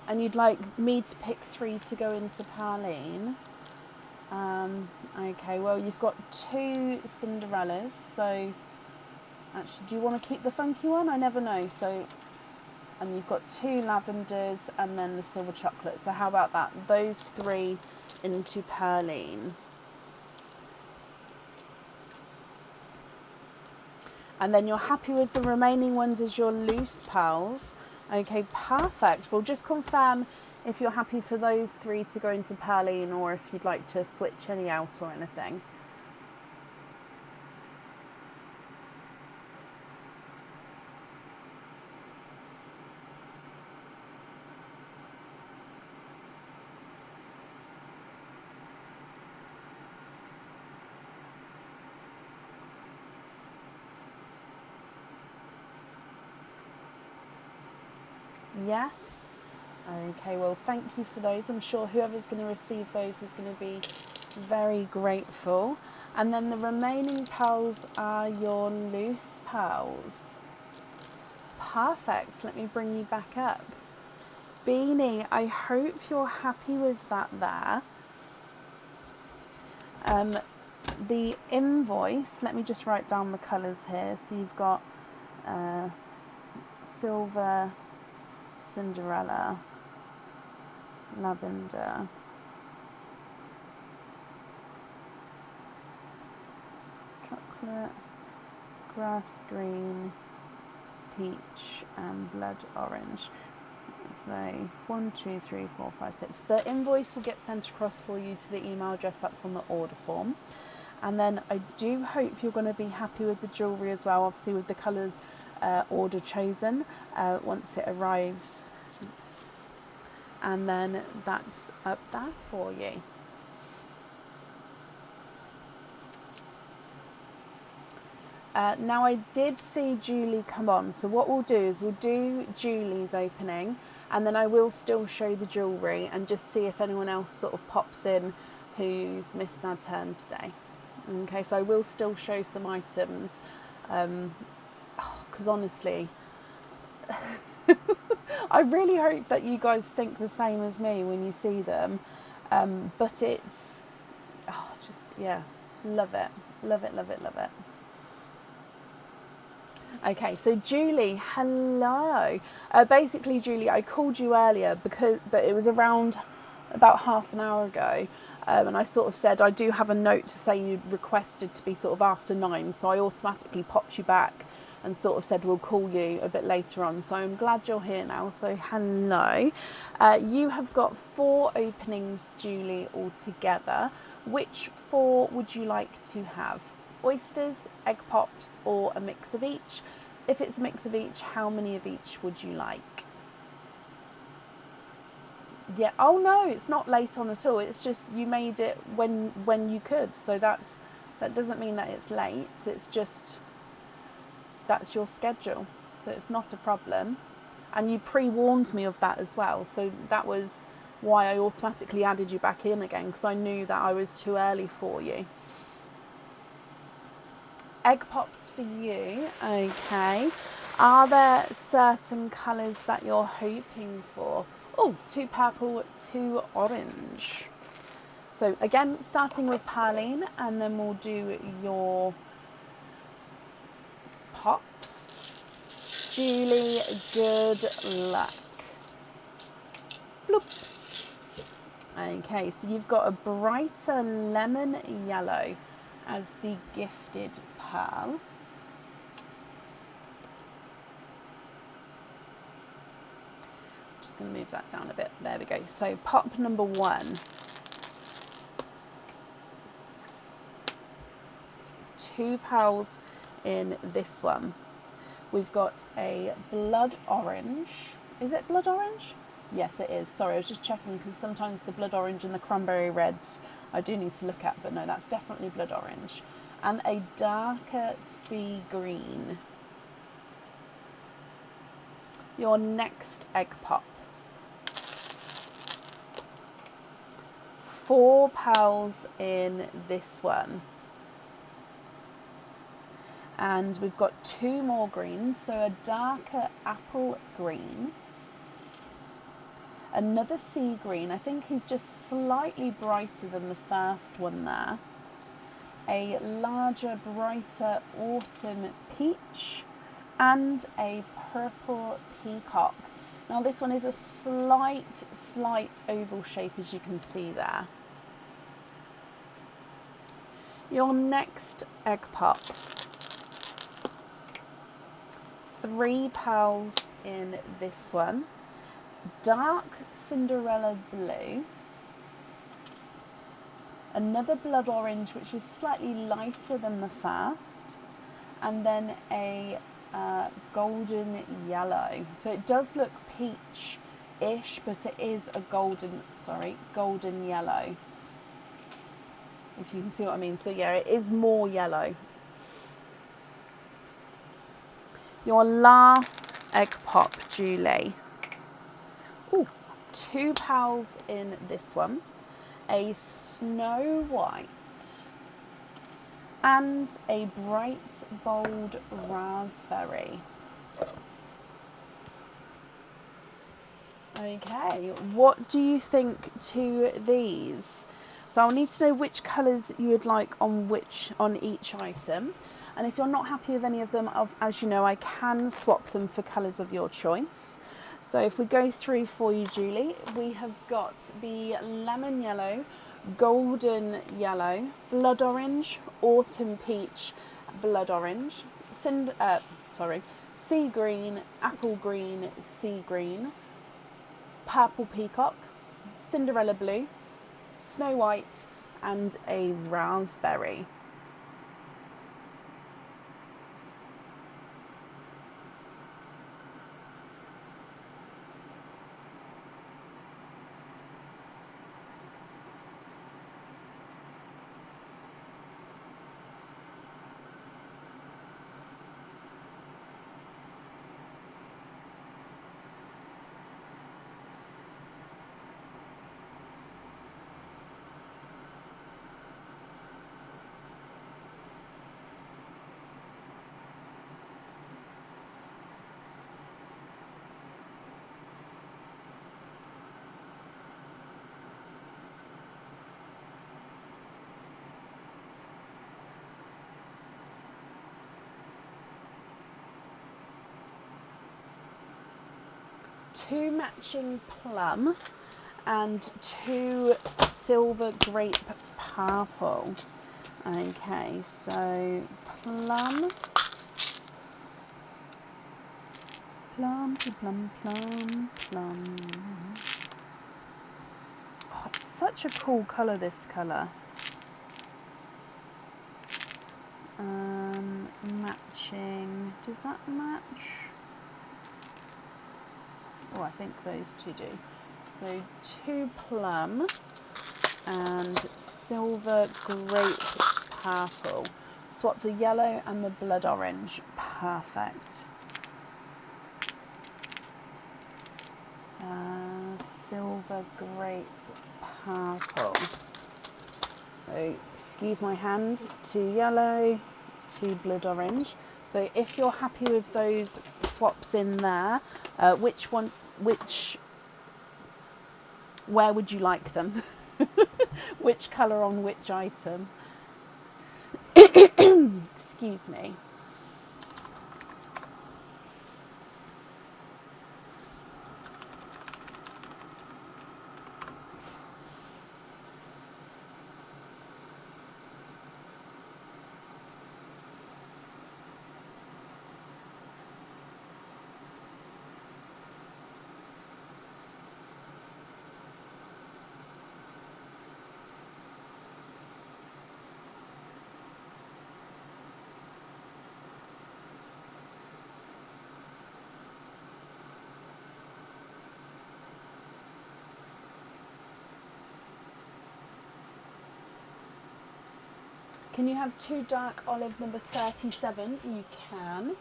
And you'd like me to pick 3 to go into perline. Okay, well you've got 2 Cinderellas, so actually do you want to keep the funky one? I never know. So, and you've got 2 lavenders and then the silver chocolate. So how about that? Those 3 into perline. And then you're happy with the remaining ones as your loose pearls. Okay, perfect. We'll just confirm if you're happy for those 3 to go into perline or if you'd like to switch any out or anything. Yes. Okay, well, thank you for those. I'm sure whoever's going to receive those is going to be very grateful. And then the remaining pearls are your loose pearls. Perfect. Let me bring you back up. Beanie, I hope you're happy with that there. The invoice, let me just write down the colours here. So you've got silver, Cinderella, lavender, chocolate, grass green, peach and blood orange. So 1, 2, 3, 4, 5, 6. The invoice will get sent across for you to the email address that's on the order form. And then I do hope you're going to be happy with the jewellery as well, obviously with the colours order chosen once it arrives. And then that's up there for you. Now I did see Julie come on, so what we'll do is we'll do Julie's opening and then I will still show the jewellery and just see if anyone else sort of pops in who's missed their turn today. Okay, so I will still show some items because honestly I really hope that you guys think the same as me when you see them, but it's just, yeah, love it, love it, love it, love it. Okay, so Julie, hello. Basically, Julie, I called you earlier but it was around about half an hour ago, and I sort of said I do have a note to say you'd requested to be sort of after 9, so I automatically popped you back and sort of said we'll call you a bit later on. So I'm glad you're here now. So hello. You have got 4 openings, Julie, altogether. Which 4 would you like to have? Oysters, egg pops, or a mix of each? If it's a mix of each, how many of each would you like? Yeah, oh no, it's not late on at all. It's just you made it when you could. So that doesn't mean that it's late. It's just that's your schedule. So it's not a problem. And you pre-warned me of that as well. So that was why I automatically added you back in again, because I knew that I was too early for you. Egg pops for you, okay. Are there certain colours that you're hoping for? Oh, 2 purple, 2 orange. So again, starting with Perline, and then we'll do your pops. Julie, good luck. Bloop. Okay, so you've got a brighter lemon yellow as the gifted pearl. Just going to move that down a bit. There we go. So pop number 1. 2 pearls in this one. We've got a blood orange. Is it blood orange? Yes, it is. Sorry, I was just checking because sometimes the blood orange and the cranberry reds I do need to look at, but no, that's definitely blood orange. And a darker sea green. Your next egg pop. 4 pearls in this one. And we've got 2 more greens, so a darker apple green, another sea green, I think he's just slightly brighter than the first one there, a larger, brighter autumn peach, and a purple peacock. Now this one is a slight oval shape, as you can see there. Your next egg pop. 3 pearls in this one, dark Cinderella blue, another blood orange which is slightly lighter than the first, and then a golden yellow. So it does look peach-ish, but it is a golden yellow, if you can see what I mean. So yeah, it is more yellow. Your last egg pop, Julie. Ooh, 2 pals in this one, a Snow White, and a bright bold raspberry. Okay, what do you think to these? So I'll need to know which colours you would like on each item. And if you're not happy with any of them, as you know, I can swap them for colours of your choice. So if we go through for you, Julie, we have got the lemon yellow, golden yellow, blood orange, autumn peach, blood orange, sea green, apple green, sea green, purple peacock, Cinderella blue, Snow White, and a raspberry. Two matching plum and two silver grape purple. Okay, so plum, plum, plum, plum, plum. Oh, it's such a cool colour, this colour. Matching, does that match? Oh, I think those two do. So two plum and silver grape purple. Swap the yellow and the blood orange. Perfect. Silver grape purple. So excuse my hand, two yellow, two blood orange. So if you're happy with those swaps in there, where would you like them? Which colour on which item? Excuse me. Can you have two dark olive number 37? You can.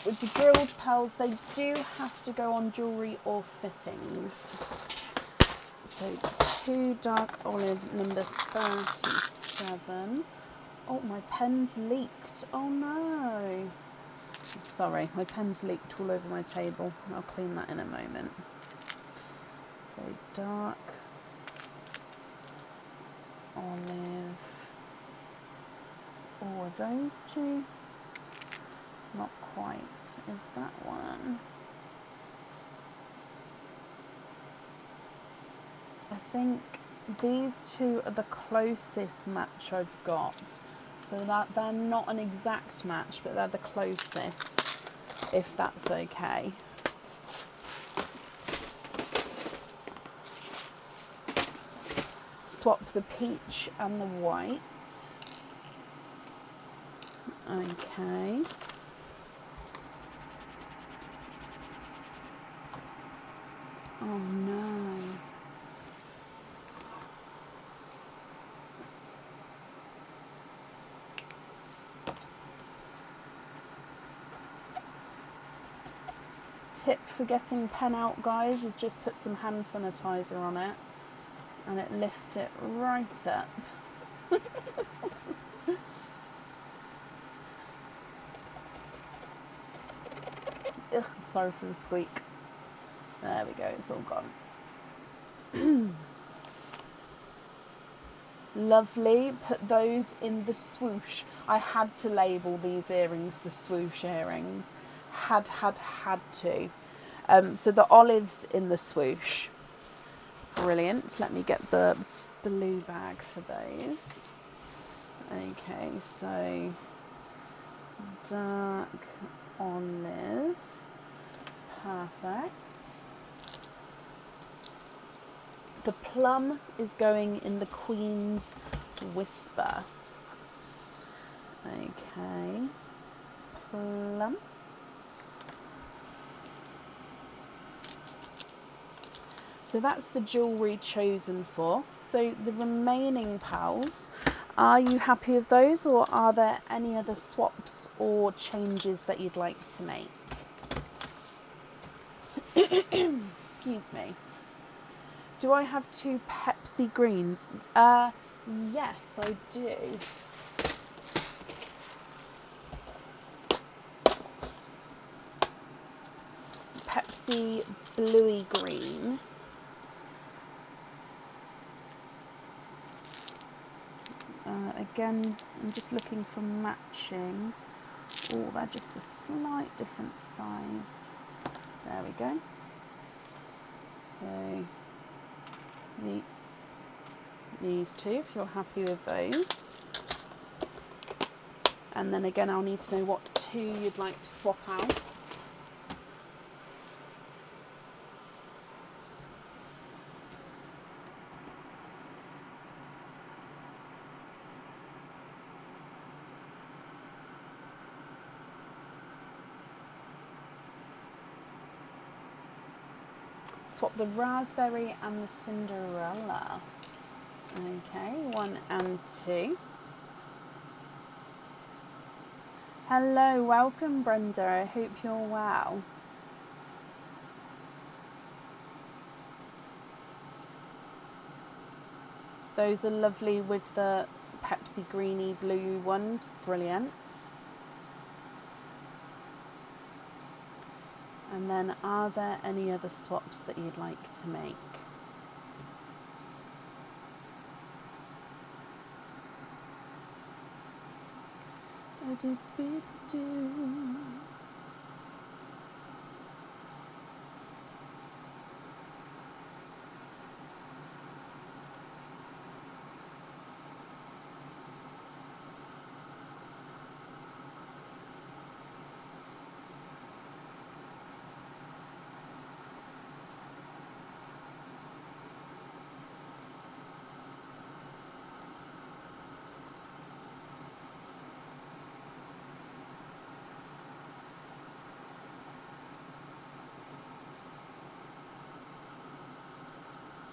With the drilled pearls, they do have to go on jewellery or fittings. So two dark olive number 37. Oh, my pen's leaked. Oh no. Sorry, my pen's leaked all over my table. I'll clean that in a moment. So dark olive. Oh, are those two? Not quite. Is that one? I think these two are the closest match I've got. So that they're not an exact match, but they're the closest, if that's okay. Swap the peach and the white. Okay. Oh no. tip for getting pen out, guys, is just put some hand sanitizer on it and it lifts it right up. Ugh, sorry for the squeak. There we go, it's all gone. Lovely, put those in the swoosh. I had to label these earrings the swoosh earrings. Had to. So the olives in the swoosh. Brilliant. Let me get the blue bag for those. Okay, so dark olive. Perfect. The plum is going in the Queen's Whisper. Okay. Plum. So that's the jewellery chosen for. So the remaining pals, are you happy with those, or are there any other swaps or changes that you'd like to make? Excuse me. Do I have 2 Pepsi greens? Yes, I do. Pepsi bluey green. Again, I'm just looking for matching. Oh, they're just a slight different size. There we go. So these 2, if you're happy with those. And then again, I'll need to know what 2 you'd like to swap out. Swap the raspberry and the Cinderella. Okay, 1 and 2. Hello, welcome Brenda, I hope you're well. Those are lovely with the Pepsi greeny blue ones, brilliant. And then are there any other swaps that you'd like to make?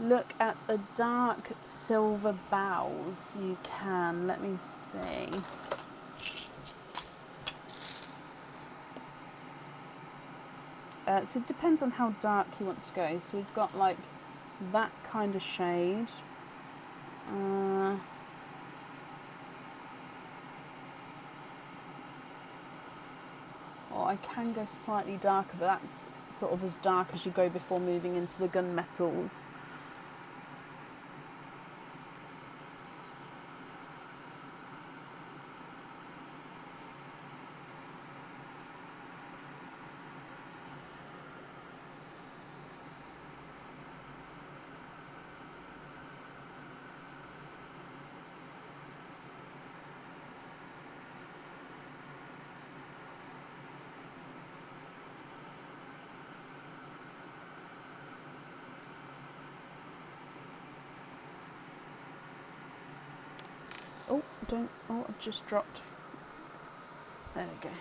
Look at a dark silver bows. You can. Let me see. So it depends on how dark you want to go. So we've got like that kind of shade. Or I can go slightly darker, but that's sort of as dark as you go before moving into the gunmetals. Oh, I've just dropped. There we go.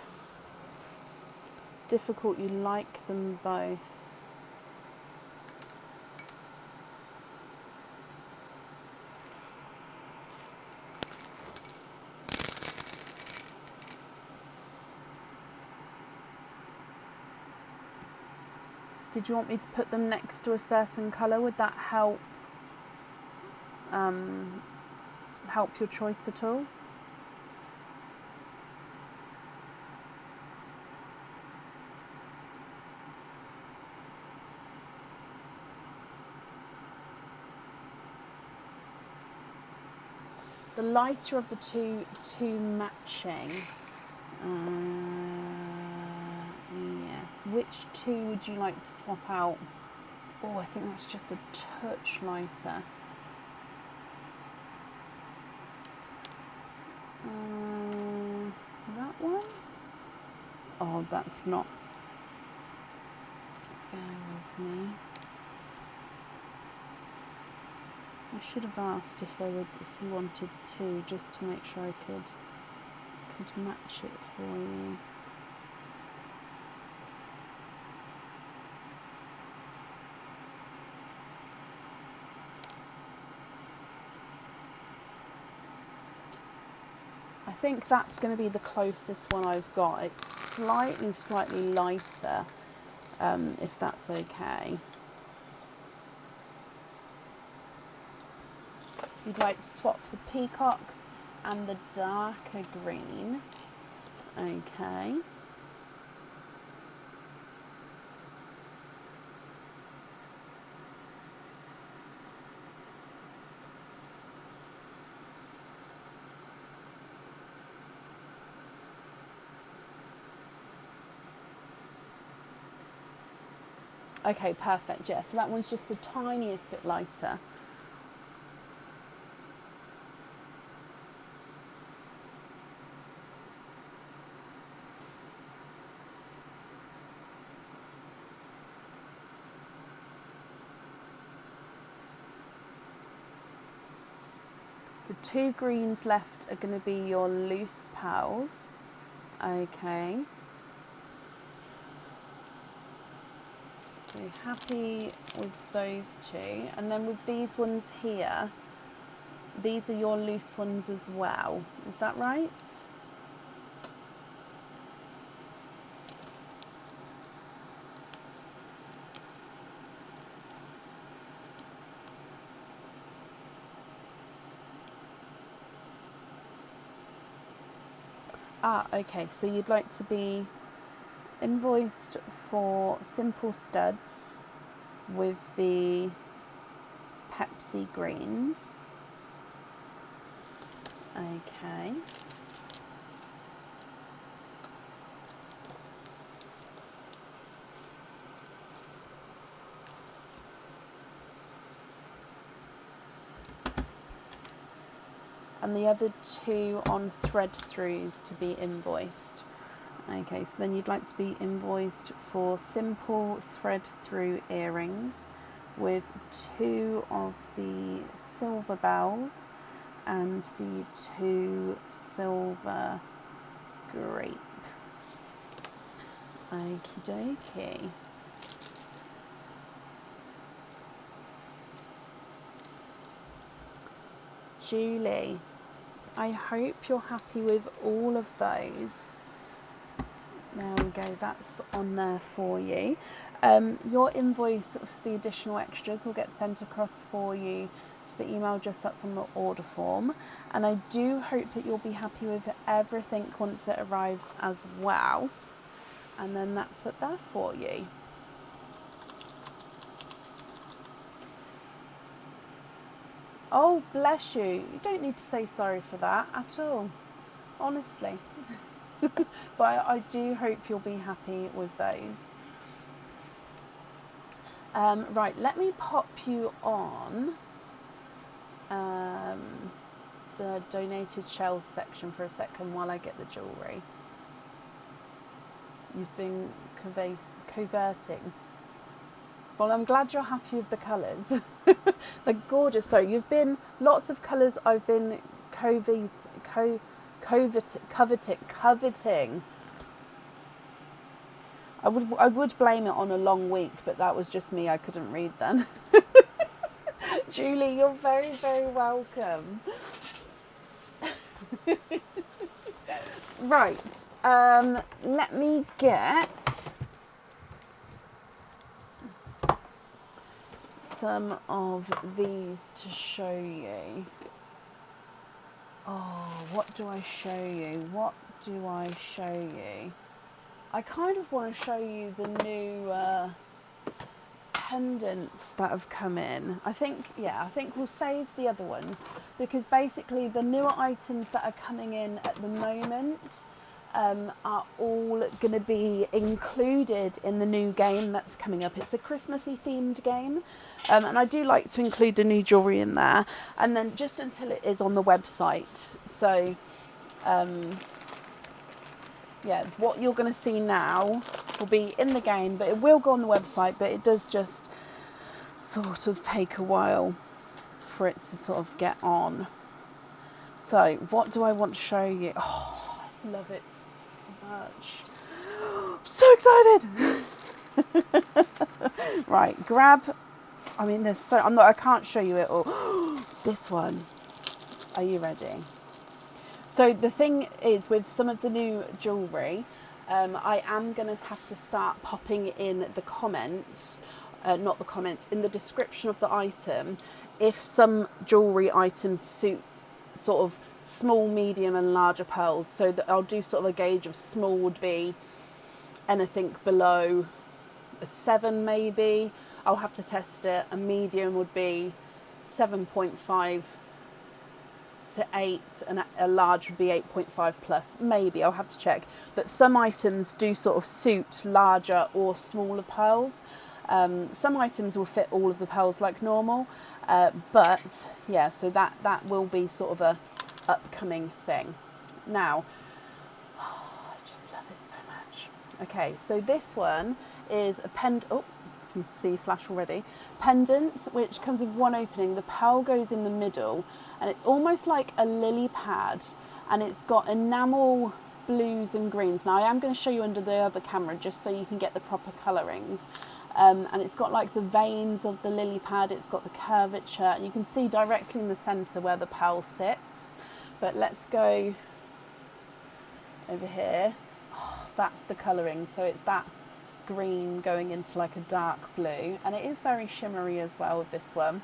Difficult, you like them both. Did you want me to put them next to a certain colour? Would that help help your choice at all? The lighter of the two matching. Yes. Which two would you like to swap out? Oh, I think that's just a touch lighter. That one? Oh, that's not. Bear with me. I should have asked if you wanted two, just to make sure I could match it for you. I think that's going to be the closest one I've got. It's slightly lighter, if that's okay. You'd like to swap the peacock and the darker green. Okay. Okay, perfect, yeah. So that one's just the tiniest bit lighter. The two greens left are going to be your loose pals. Okay. So happy with those two. And then with these ones here, these are your loose ones as well. Is that right? Ah, okay. So you'd like to be invoiced for simple studs with the Pepsi greens. Okay. And the other two on thread throughs to be invoiced. Okay, so then you'd like to be invoiced for simple thread through earrings with two of the silver bells and the two silver grape. Okie dokie. Julie, I hope you're happy with all of those. There we go, that's on there for you. Your invoice for the additional extras will get sent across for you to the email address that's on the order form. And I do hope that you'll be happy with everything once it arrives as well. And then that's it there for you. Oh, bless you. You don't need to say sorry for that at all, honestly. But I do hope you'll be happy with those. Right, let me pop you on the donated shells section for a second while I get the jewellery. You've been coverting. Well, I'm glad you're happy with the colours. They're gorgeous. So you've been, lots of colours I've been coveting. I would blame it on a long week, but that was just me. I couldn't read then. Julie, you're very, very welcome. Right, let me get some of these to show you. Oh, what do I show you? What do I show you? I kind of want to show you the new pendants that have come in. I think we'll save the other ones, because basically the newer items that are coming in at the moment are all going to be included in the new game that's coming up. It's a Christmassy themed game, and I do like to include the new jewellery in there, and then just until it is on the website. So yeah, what you're going to see now will be in the game, but it will go on the website, but it does just sort of take a while for it to sort of get on. So what do I want to show you? Oh, I love it so much. I'm so excited. Right, grab, I mean, there's so, I can't show you it all. This one. Are you ready? So the thing is, with some of the new jewellery, I am going to have to start popping in the comments, not the comments, in the description of the item, if some jewellery items suit sort of small, medium and larger pearls. So that I'll do sort of a gauge of small would be anything below a 7 maybe. I'll have to test it. A medium would be 7.5 to 8, and a large would be 8.5 plus. Maybe, I'll have to check. But some items do sort of suit larger or smaller pearls. Some items will fit all of the pearls like normal, but yeah, so that will be sort of a upcoming thing. Now, I just love it so much. Okay, so this one is a oh, you see flash already. Pendant, which comes with one opening. The pearl goes in the middle, and it's almost like a lily pad, and it's got enamel blues and greens. Now I am going to show you under the other camera just so you can get the proper colourings. And it's got like the veins of the lily pad, it's got the curvature, and you can see directly in the centre where the pearl sits. But let's go over here. Oh, that's the colouring, so it's that green going into like a dark blue, and it is very shimmery as well with this one.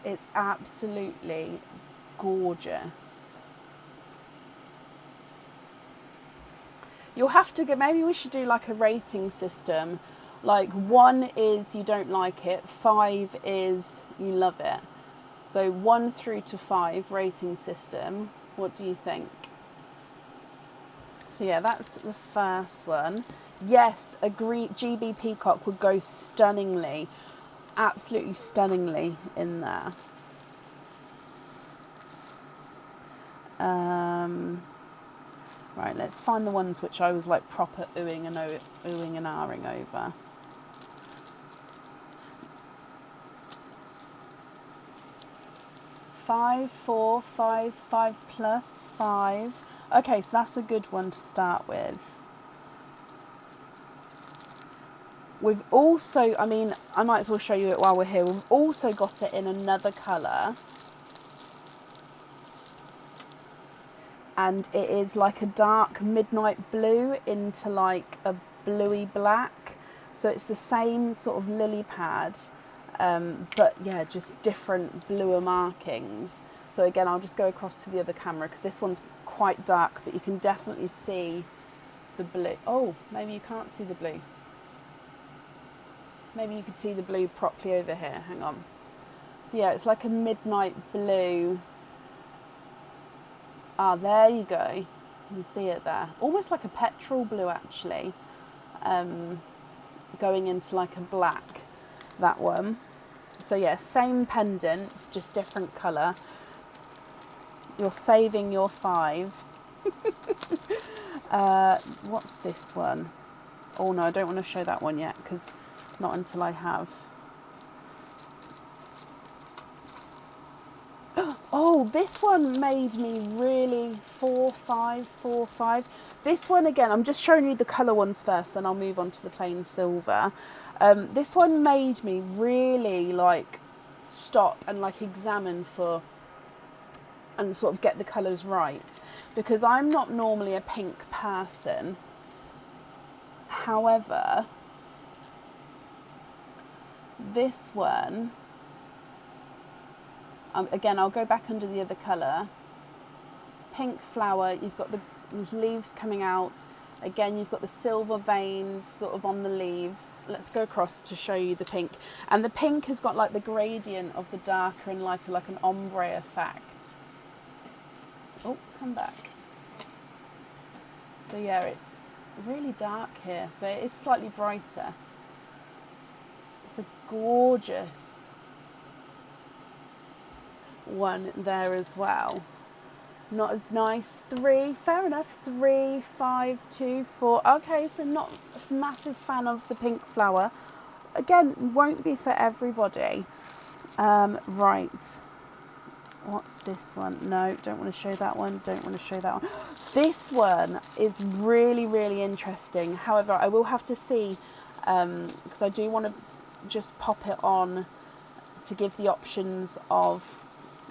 It's absolutely gorgeous. You'll have to get, maybe we should do like a rating system. Like 1 is you don't like it, 5 is you love it. So 1 through to 5 rating system. What do you think? So yeah, that's the first one. Yes, a green GB peacock would go stunningly, absolutely stunningly in there. Right, let's find the ones which I was like proper oohing and ahhing over. Five, 4, 5, 5 plus, 5. Okay, so that's a good one to start with. We've also, I mean, I might as well show you it while we're here. We've also got it in another colour. And it is like a dark midnight blue into like a bluey black. So it's the same sort of lily pad, but yeah, just different bluer markings. So again, I'll just go across to the other camera because this one's quite dark, but you can definitely see the blue. Oh, maybe you can't see the blue. Maybe you could see the blue properly over here. Hang on. So yeah, it's like a midnight blue. Ah, there you go. You can see it there. Almost like a petrol blue, actually. Going into like a black, that one. So yeah, same pendants, just different colour. You're saving your 5. What's this one? Oh no, I don't want to show that one yet, because not until I have. Oh, this one made me really 4, 5, 4, 5. This one, again, I'm just showing you the colour ones first, then I'll move on to the plain silver. This one made me really like stop and like examine for and sort of get the colours right, because I'm not normally a pink person. However, this one, again, I'll go back under the other colour. Pink flower, you've got the leaves coming out. Again, you've got the silver veins sort of on the leaves. Let's go across to show you the pink. And the pink has got like the gradient of the darker and lighter, like an ombre effect. Oh, come back. So yeah, it's really dark here, but it is slightly brighter. It's a gorgeous one there as well. Not as nice. 3, fair enough. 3, 5, 2, 4. Okay, so not a massive fan of the pink flower. Again, won't be for everybody. Right. What's this one? No, don't want to show that one. Don't want to show that one. This one is really, really interesting. However, I will have to see, because I do want to just pop it on to give the options of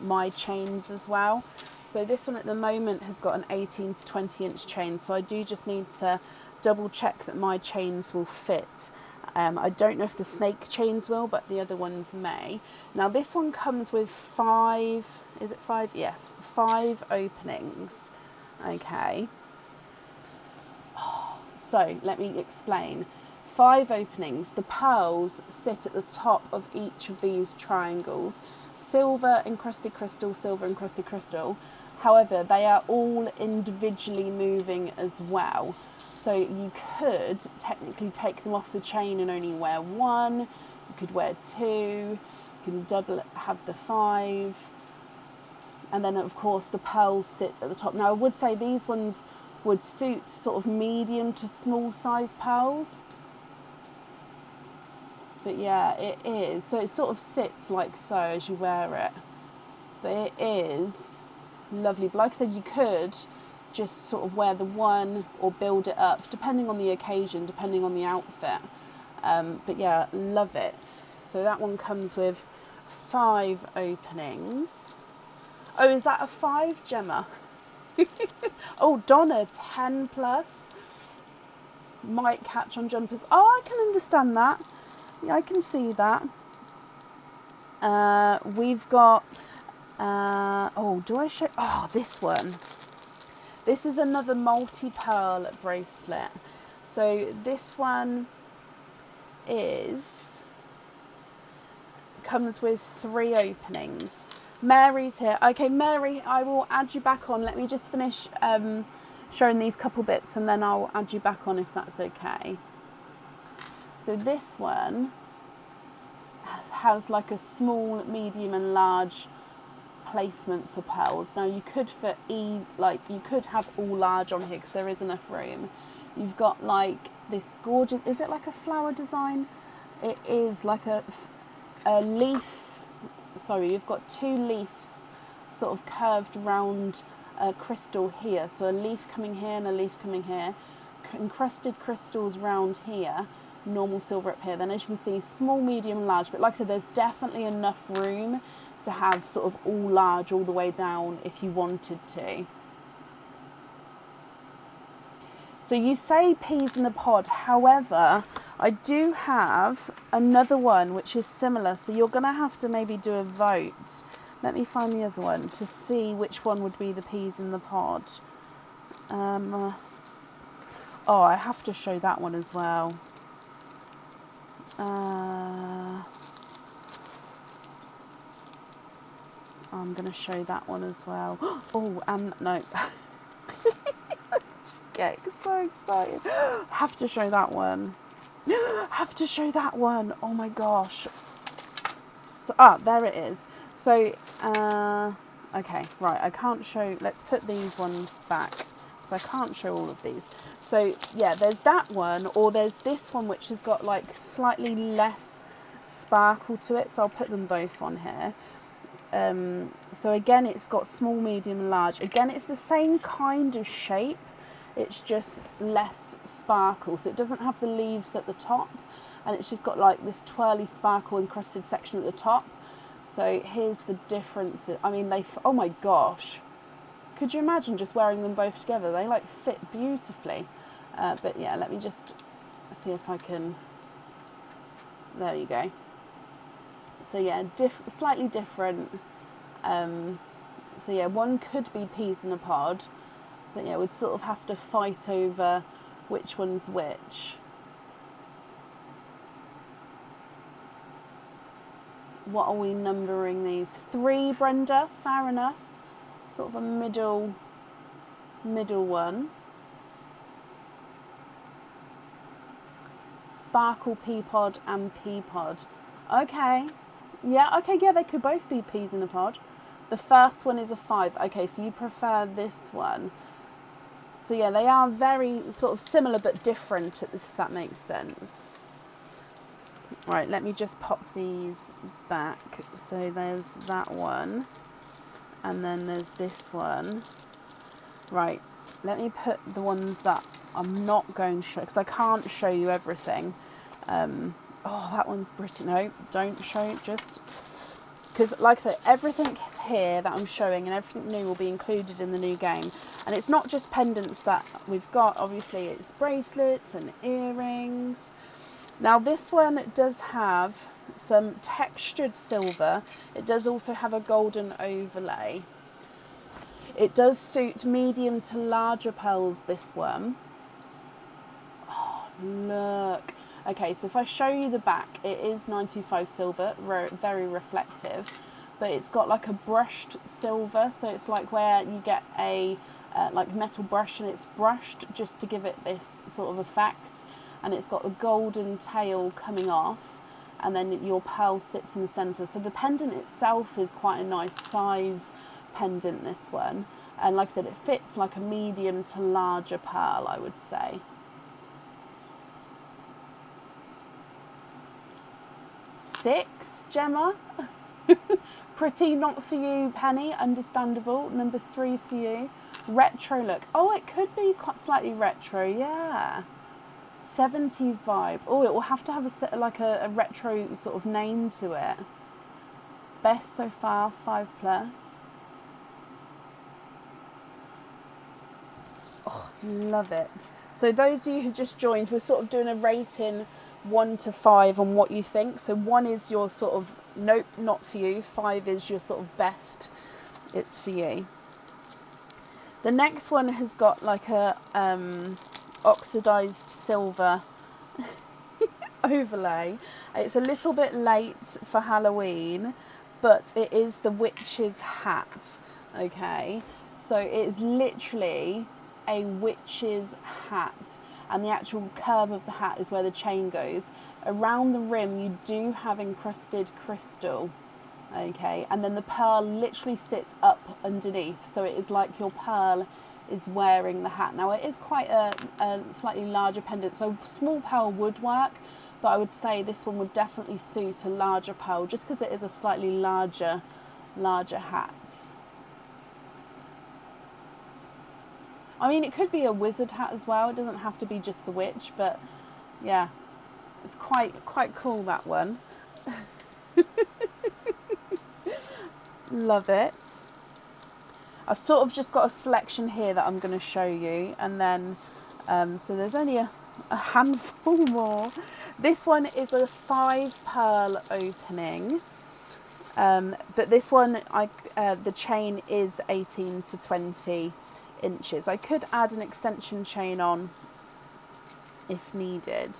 my chains as well. So this one at the moment has got an 18 to 20 inch chain, so I do just need to double check that my chains will fit. I don't know if the snake chains will, but the other ones may. Now this one comes with 5, is it 5? Yes, 5 openings. Okay. So let me explain. 5 openings. The pearls sit at the top of each of these triangles. Silver encrusted crystal, silver encrusted crystal. However, they are all individually moving as well. So you could technically take them off the chain and only wear 1. You could wear 2. You can double it, have the 5. And then of course the pearls sit at the top. Now I would say these ones would suit sort of medium to small size pearls. But yeah, it is. So it sort of sits like so as you wear it. But it is lovely. But like I said, you could just sort of wear the 1 or build it up, depending on the occasion, depending on the outfit. But yeah, love it. So that one comes with 5 openings. Oh, is that a 5, Gemma? Oh, Donna, 10 plus. Might catch on jumpers. Oh, I can understand that. Yeah, I can see that. We've got, oh, do I show? Oh, this one. This is another multi-pearl bracelet. So this one comes with 3 openings. Mary's here. Okay, Mary, I will add you back on. Let me just finish showing these couple bits and then I'll add you back on if that's okay. So this one has like a small, medium and large placement for pearls. Now you could you could have all large on here because there is enough room. You've got like this gorgeous, is it like a flower design? It is like a leaf, sorry, you've got 2 leaves sort of curved round a crystal here. So a leaf coming here and a leaf coming here. Encrusted crystals round here. Normal silver up here. Then as you can see, small, medium, large. But like I said, there's definitely enough room to have sort of all large all the way down if you wanted to. So you say peas in a pod. However, I do have another one which is similar. So you're going to have to maybe do a vote. Let me find the other one to see which one would be the peas in the pod. Oh, I have to show that one as well. I'm going to show that one as well. Oh, no. Just get so excited. Have to show that one. Have to show that one. Oh my gosh. So, there it is. So, okay, right. I can't show. Let's put these ones back. So I can't show all of these. So yeah, there's that one, or there's this one which has got like slightly less sparkle to it. So I'll put them both on here. So again, it's got small, medium and large. Again, it's the same kind of shape. It's just less sparkle. So it doesn't have the leaves at the top, and it's just got like this twirly sparkle encrusted section at the top. So here's the difference. I mean, oh my gosh. Could you imagine just wearing them both together? They like fit beautifully. But yeah, let me just see if I can, there you go. So yeah, slightly different. So yeah, one could be peas in a pod, but yeah, we'd sort of have to fight over which one's which. What are we numbering these? 3, Brenda, fair enough. Sort of a middle one. Sparkle pea pod and pea pod. Okay. Yeah, okay, yeah, they could both be peas in a pod. The first one is a 5. Okay, so you prefer this one. So yeah, they are very sort of similar but different, if that makes sense. Right, let me just pop these back. So there's that one. And then there's this one. Right, let me put the ones that I'm not going to show, because I can't show you everything. Oh, that one's pretty. No, don't show it, just... Because, like I said, everything here that I'm showing and everything new will be included in the new game. And it's not just pendants that we've got. Obviously, it's bracelets and earrings. Now, this one does have some textured silver. It does also have a golden overlay. It does suit medium to larger pearls, this one. Oh, look. Okay, so if I show you the back, it is 925 silver, very reflective, but it's got like a brushed silver, so it's like where you get a like metal brush and it's brushed just to give it this sort of effect, and it's got the golden tail coming off, and then your pearl sits in the centre. So the pendant itself is quite a nice size pendant, this one, and like I said, it fits like a medium to larger pearl, I would say. 6, Gemma. Pretty not for you, Penny, understandable. Number 3 for you. Retro look. Oh, it could be quite slightly retro, yeah. 70s vibe. Oh, it will have to have a retro sort of name to it. Best so far, 5+. Oh, love it. So those of you who just joined, we're sort of doing a rating 1 to 5 on what you think. So 1 is your sort of nope, not for you. 5 is your sort of best, it's for you. The next one has got like a oxidized silver overlay. It's a little bit late for Halloween, but it is the witch's hat. Okay, so it is literally a witch's hat, and the actual curve of the hat is where the chain goes. Around the rim you do have encrusted crystal, okay, and then the pearl literally sits up underneath, so it is like your pearl is wearing the hat. Now it is quite a slightly larger pendant, so small pearl would work, but I would say this one would definitely suit a larger pearl just because it is a slightly larger hat. I mean, it could be a wizard hat as well. It doesn't have to be just the witch, but yeah, it's quite cool, that one. Love it. I've sort of just got a selection here that I'm going to show you, and then so there's only a handful more. This one is a 5 pearl opening, but this one the chain is 18 to 20 inches. I could add an extension chain on if needed.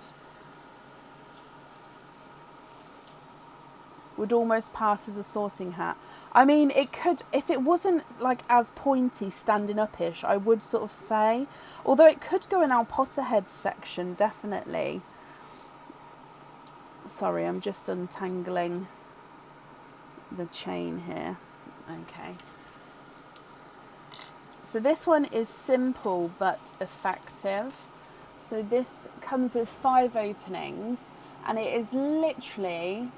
Would almost pass as a sorting hat. I mean, it could, if it wasn't like as pointy standing up-ish, I would sort of say, although it could go in our Potterhead section, definitely. Sorry, I'm just untangling the chain here. Okay. So this one is simple but effective. So this comes with 5 openings, and it is literally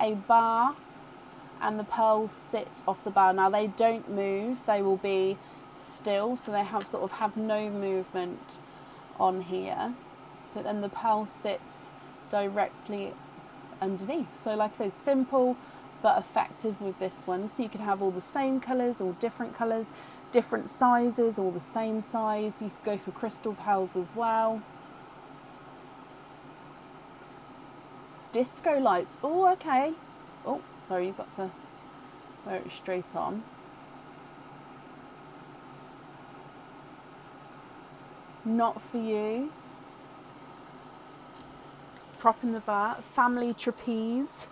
a bar, and the pearls sit off the bar. Now they don't move, they will be still, so they have no movement on here, but then the pearl sits directly underneath. So like I say, simple but effective with this one. So you could have all the same colours or different colours, different sizes or the same size. You could go for crystal pearls as well. Disco lights. Oh, okay. Oh, sorry, you've got to wear it straight on. Not for you. Prop in the bar. Family trapeze.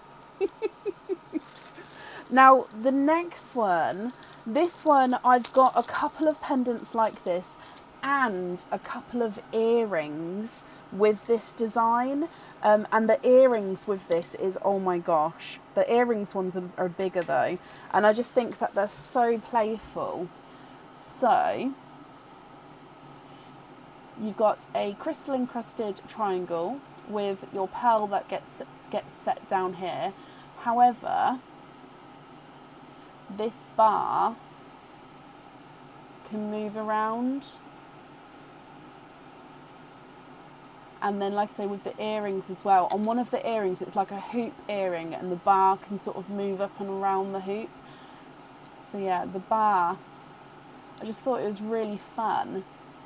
Now, the next one, this one, I've got a couple of pendants like this and a couple of earrings with this design. And the earrings with this is, oh my gosh. The earrings ones are bigger though. And I just think that they're so playful. So, you've got a crystal encrusted triangle with your pearl that gets set down here. However, this bar can move around, and then like I say with the earrings as well, on one of the earrings it's like a hoop earring and the bar can sort of move up and around the hoop. So yeah, the bar, I just thought it was really fun,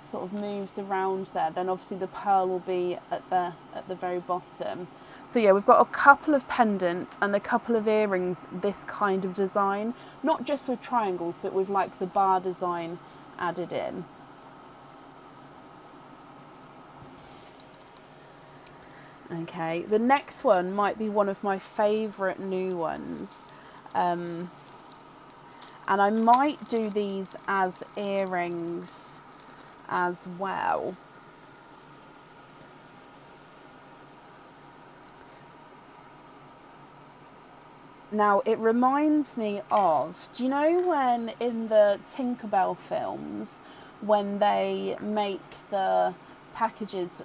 sort of moves around there. Then obviously the pearl will be at the very bottom. So yeah, we've got a couple of pendants and a couple of earrings, this kind of design. Not just with triangles, but with like the bar design added in. Okay, the next one might be one of my favourite new ones. And I might do these as earrings as well. Now, it reminds me of, do you know when in the Tinkerbell films, when they make the packages,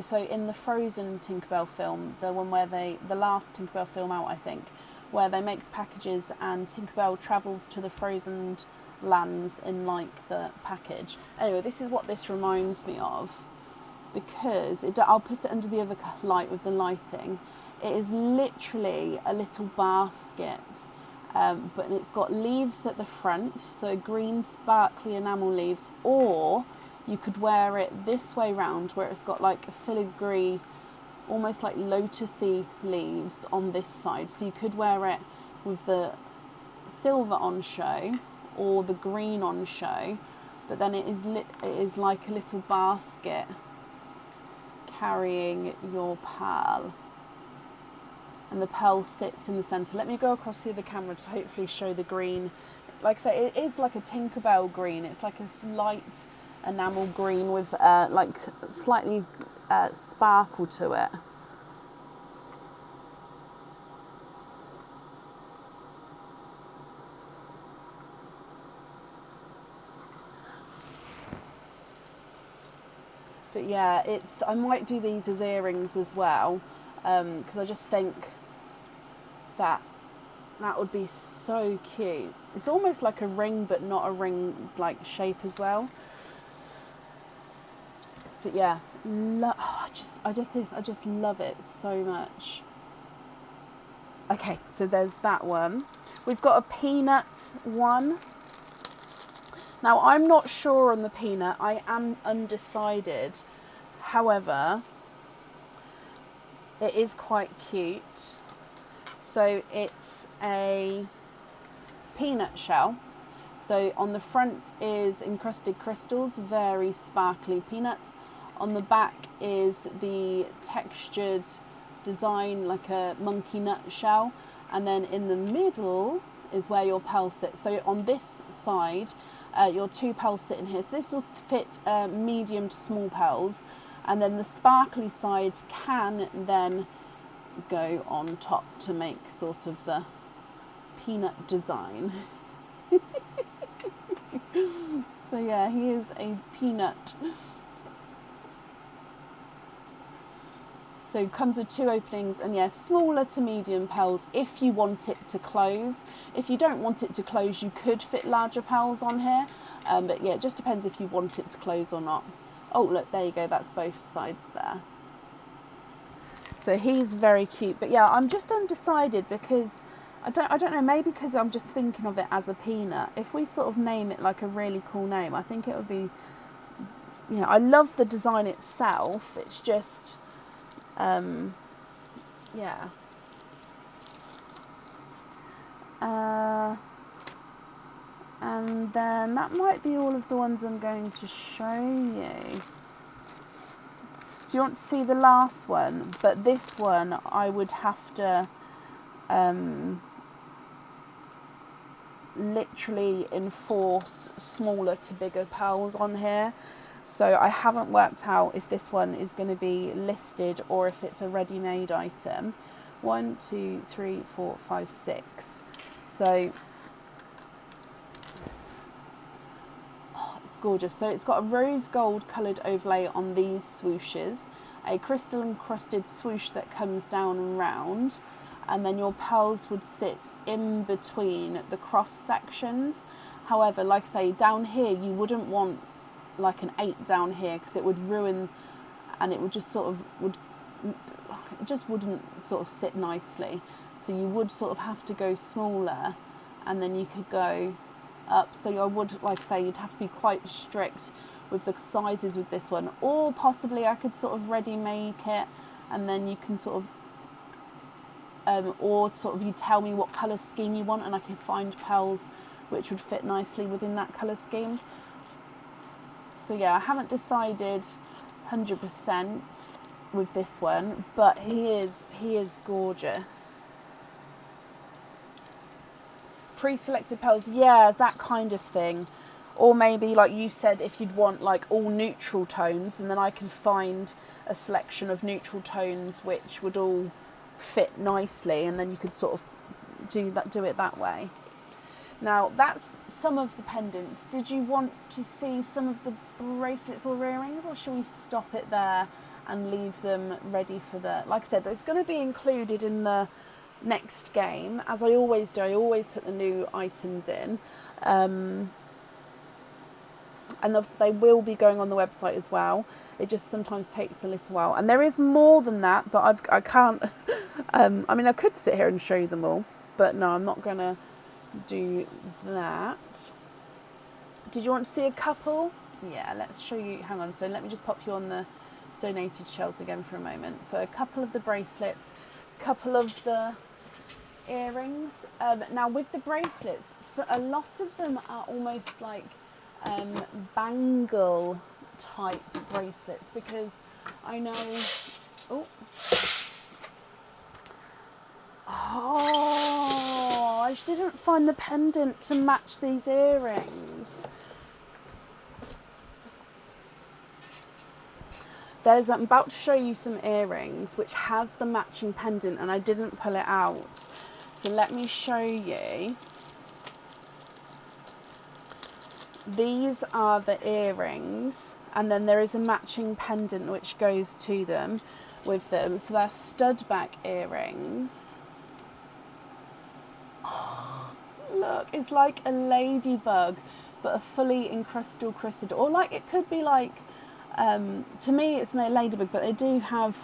so in the Frozen Tinkerbell film, the one where the last Tinkerbell film out, I think, where they make the packages and Tinkerbell travels to the frozen lands in like the package. Anyway, this is what this reminds me of, because I'll put it under the other light with the lighting. It is literally a little basket, but it's got leaves at the front, so green sparkly enamel leaves, or you could wear it this way round where it's got like a filigree, almost like lotusy leaves on this side. So you could wear it with the silver on show or the green on show, but then it is like a little basket carrying your pearl. And the pearl sits in the centre. Let me go across to the camera to hopefully show the green. Like I say, it is like a Tinkerbell green. It's like a light enamel green with like slightly sparkle to it. But yeah, I might do these as earrings as well, because I just think that would be so cute. It's almost like a ring, but not a ring like shape as well. But yeah, I just love it so much. Okay, so there's that one. We've got a peanut one. Now, I'm not sure on the peanut. I am undecided. However, it is quite cute. So it's a peanut shell. So on the front is encrusted crystals, very sparkly peanut. On the back is the textured design, like a monkey nut shell. And then in the middle is where your pearl sits. So on this side, your two pearls sit in here. So this will fit medium to small pearls. And then the sparkly side can then go on top to make sort of the peanut design. So yeah, he is a peanut. So it comes with two openings, and yeah, smaller to medium pearls if you want it to close. If you don't want it to close, you could fit larger pearls on here. But yeah, it just depends if you want it to close or not. Oh, look, there you go. That's both sides there. So he's very cute. But yeah, I'm just undecided because I don't know, maybe because I'm just thinking of it as a peanut. If we sort of name it like a really cool name, I think it would be, you know, I love the design itself. It's just, yeah. And then that might be all of the ones I'm going to show you. Do you want to see the last one? But this one I would have to literally enforce smaller to bigger pearls on here. So I haven't worked out if this one is going to be listed or if it's a ready-made item. 1, 2, 3, 4, 5, 6. So it's gorgeous. So it's got a rose gold coloured overlay on these swooshes, a crystal encrusted swoosh that comes down and round, and then your pearls would sit in between the cross sections. However, like I say, down here you wouldn't want like an 8 down here because it would ruin, and it would just sort of it just wouldn't sort of sit nicely. So you would sort of have to go smaller, and then you could go up. So I would, like I say, you'd have to be quite strict with the sizes with this one, or possibly I could sort of ready make it, and then you can sort of or sort of you tell me what colour scheme you want and I can find pearls which would fit nicely within that colour scheme. So yeah, I haven't decided 100% with this one, but he is gorgeous. Pre-selected pearls, yeah, that kind of thing. Or maybe, like you said, if you'd want like all neutral tones, and then I can find a selection of neutral tones which would all fit nicely, and then you could sort of do it that way. Now that's some of the pendants. Did you want to see some of the bracelets or earrings, or should we stop it there and leave them ready for the, like I said, it's going to be included in the next game, as I always do. I always put the new items in, and they will be going on the website as well. It just sometimes takes a little while, and there is more than that, but I can't I mean, I could sit here and show you them all, but no, I'm not gonna do that. Did you want to see a couple? Yeah, let's show you. Hang on, so let me just pop you on the donated shells again for a moment. So a couple of the bracelets, a couple of the earrings. Now with the bracelets, so a lot of them are almost like bangle type bracelets, because I know I didn't find the pendant to match these earrings. I'm about to show you some earrings which has the matching pendant, and I didn't pull it out. So let me show you. These are the earrings, and then there is a matching pendant which goes to them with them. So they're stud back earrings. Oh, look, it's like a ladybug, but a fully encrusted crystal, or like it could be like, to me it's my ladybug, but they do have,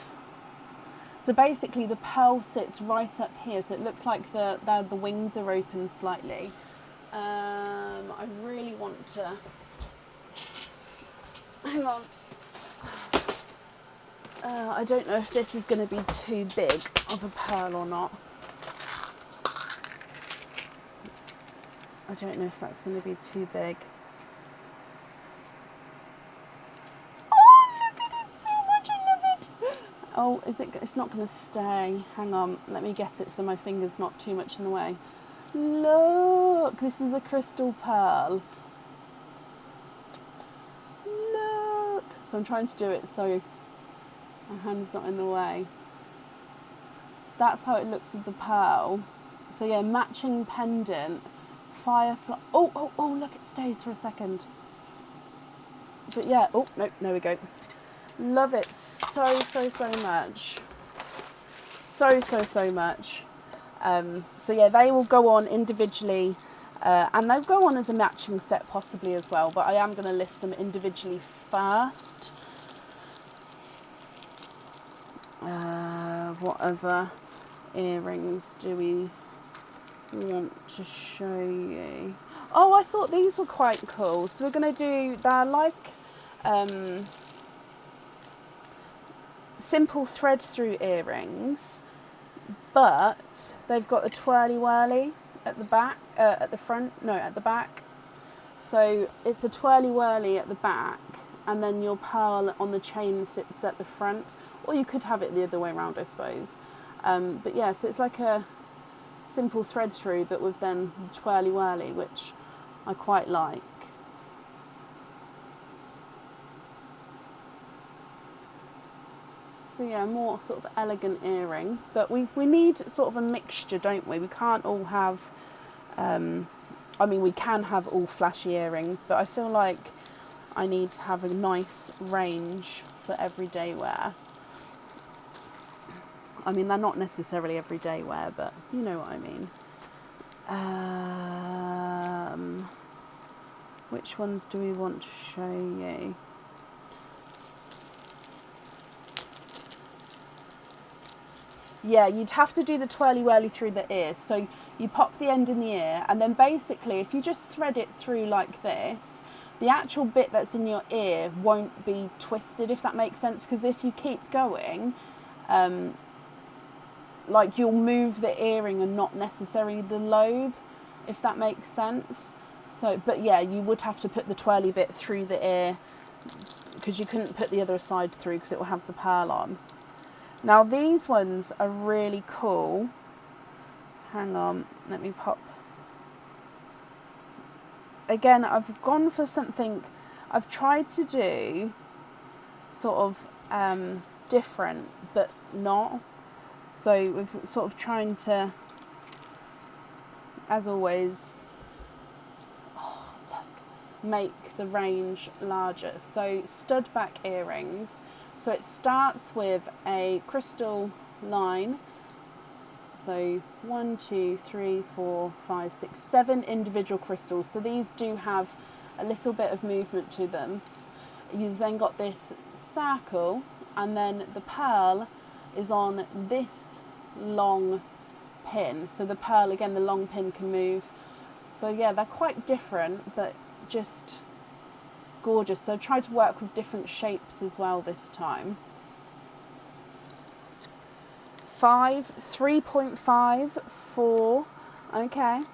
so basically the pearl sits right up here, so it looks like the wings are open slightly. I really want to, hang on, I don't know if this is going to be too big of a pearl or not. I don't know if that's going to be too big. Oh, look at it so much, I love it. Oh, it's not going to stay. Hang on, let me get it so my finger's not too much in the way. Look, this is a crystal pearl. Look. So I'm trying to do it so my hand's not in the way. So that's how it looks with the pearl. So yeah, matching pendant. Firefly. Oh, look, it stays for a second. But yeah, oh, no, there we go. Love it so much. So much. So yeah, they will go on individually, and they'll go on as a matching set possibly as well, but I am going to list them individually first. What other earrings do we want to show you? Oh, I thought these were quite cool. So we're going to do, they're like simple thread through earrings, but they've got a twirly whirly at the back, at the front, no, at the back. So it's a twirly whirly at the back, and then your pearl on the chain sits at the front, or you could have it the other way around, I suppose. But yeah, so it's like a simple thread through, but with then the twirly whirly, which I quite like. So yeah, more sort of elegant earring, but we need sort of a mixture, don't we? We can't all have, I mean, we can have all flashy earrings, but I feel like I need to have a nice range for everyday wear. I mean, they're not necessarily everyday wear, but you know what I mean. Which ones do we want to show you? Yeah, you'd have to do the twirly whirly through the ear. So you pop the end in the ear, and then basically if you just thread it through like this, the actual bit that's in your ear won't be twisted, if that makes sense. Because if you keep going, like you'll move the earring and not necessarily the lobe, if that makes sense. So, but yeah, you would have to put the twirly bit through the ear, because you couldn't put the other side through because it will have the pearl on. Now these ones are really cool. Hang on, let me pop. Again, I've gone for something, I've tried to do sort of different, but not. So we're sort of trying to, as always, make the range larger. So stud back earrings. So it starts with a crystal line. So 1, 2, 3, 4, 5, 6, 7 individual crystals. So these do have a little bit of movement to them. You've then got this circle, and then the pearl is on this long pin. So the pearl, again, the long pin can move. So yeah, they're quite different, but just gorgeous. So try to work with different shapes as well this time. 5, 3.5, 4, okay.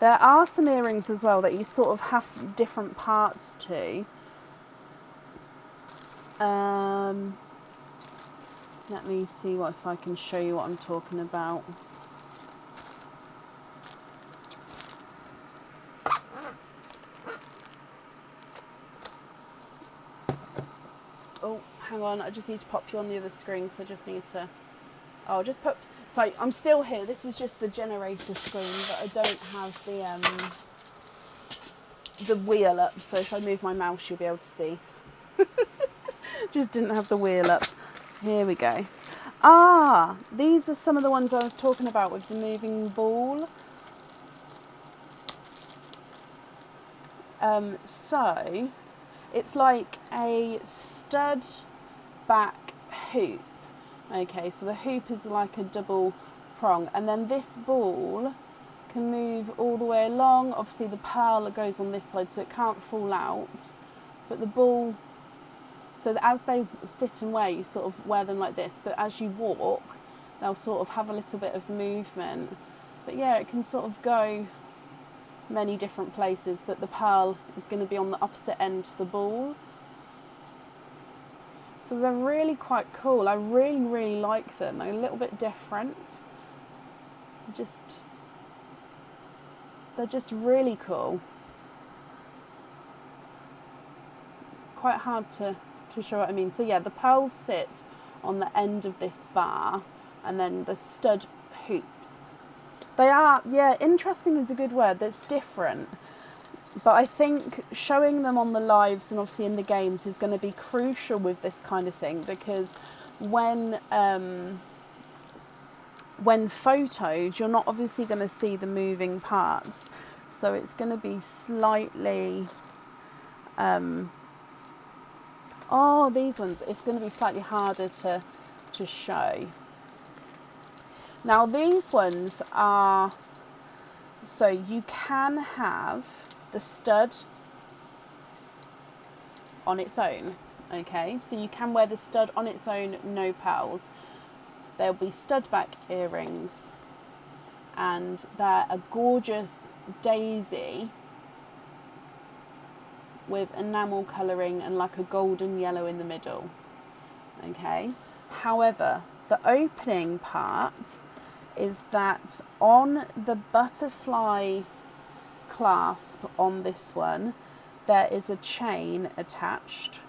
There are some earrings as well that you sort of have different parts to. Let me see if I can show you what I'm talking about. Oh, hang on, I just need to pop you on the other screen, because I just need to... Oh, just put... Sorry, I'm still here. This is just the generator screen, but I don't have the wheel up, so if I move my mouse, you'll be able to see. Just didn't have the wheel up. Here we go. Ah, these are some of the ones I was talking about with the moving ball. So it's like a stud back hoop. Okay, so the hoop is like a double prong, and then this ball can move all the way along. Obviously the pearl goes on this side, so it can't fall out, but the ball, so that as they sit and wear, you sort of wear them like this, but as you walk, they'll sort of have a little bit of movement. But yeah, it can sort of go many different places, but the pearl is going to be on the opposite end to the ball. So they're really quite cool. I really like them. They're a little bit different. They're just really cool. Quite hard to show what I mean. So yeah, the pearls sit on the end of this bar, and then the stud hoops. They are, yeah, interesting is a good word. That's different. But I think showing them on the lives and obviously in the games is going to be crucial with this kind of thing, because when photoed, you're not obviously going to see the moving parts. So it's going to be slightly... oh, these ones, it's going to be slightly harder to show. Now these ones are... So you can have the stud on its own, okay? So you can wear the stud on its own, no pearls. there'll be stud back earrings, and they're a gorgeous daisy with enamel colouring and like a golden yellow in the middle. Okay, however, the opening part is that on the butterfly clasp on this one, there is a chain attached,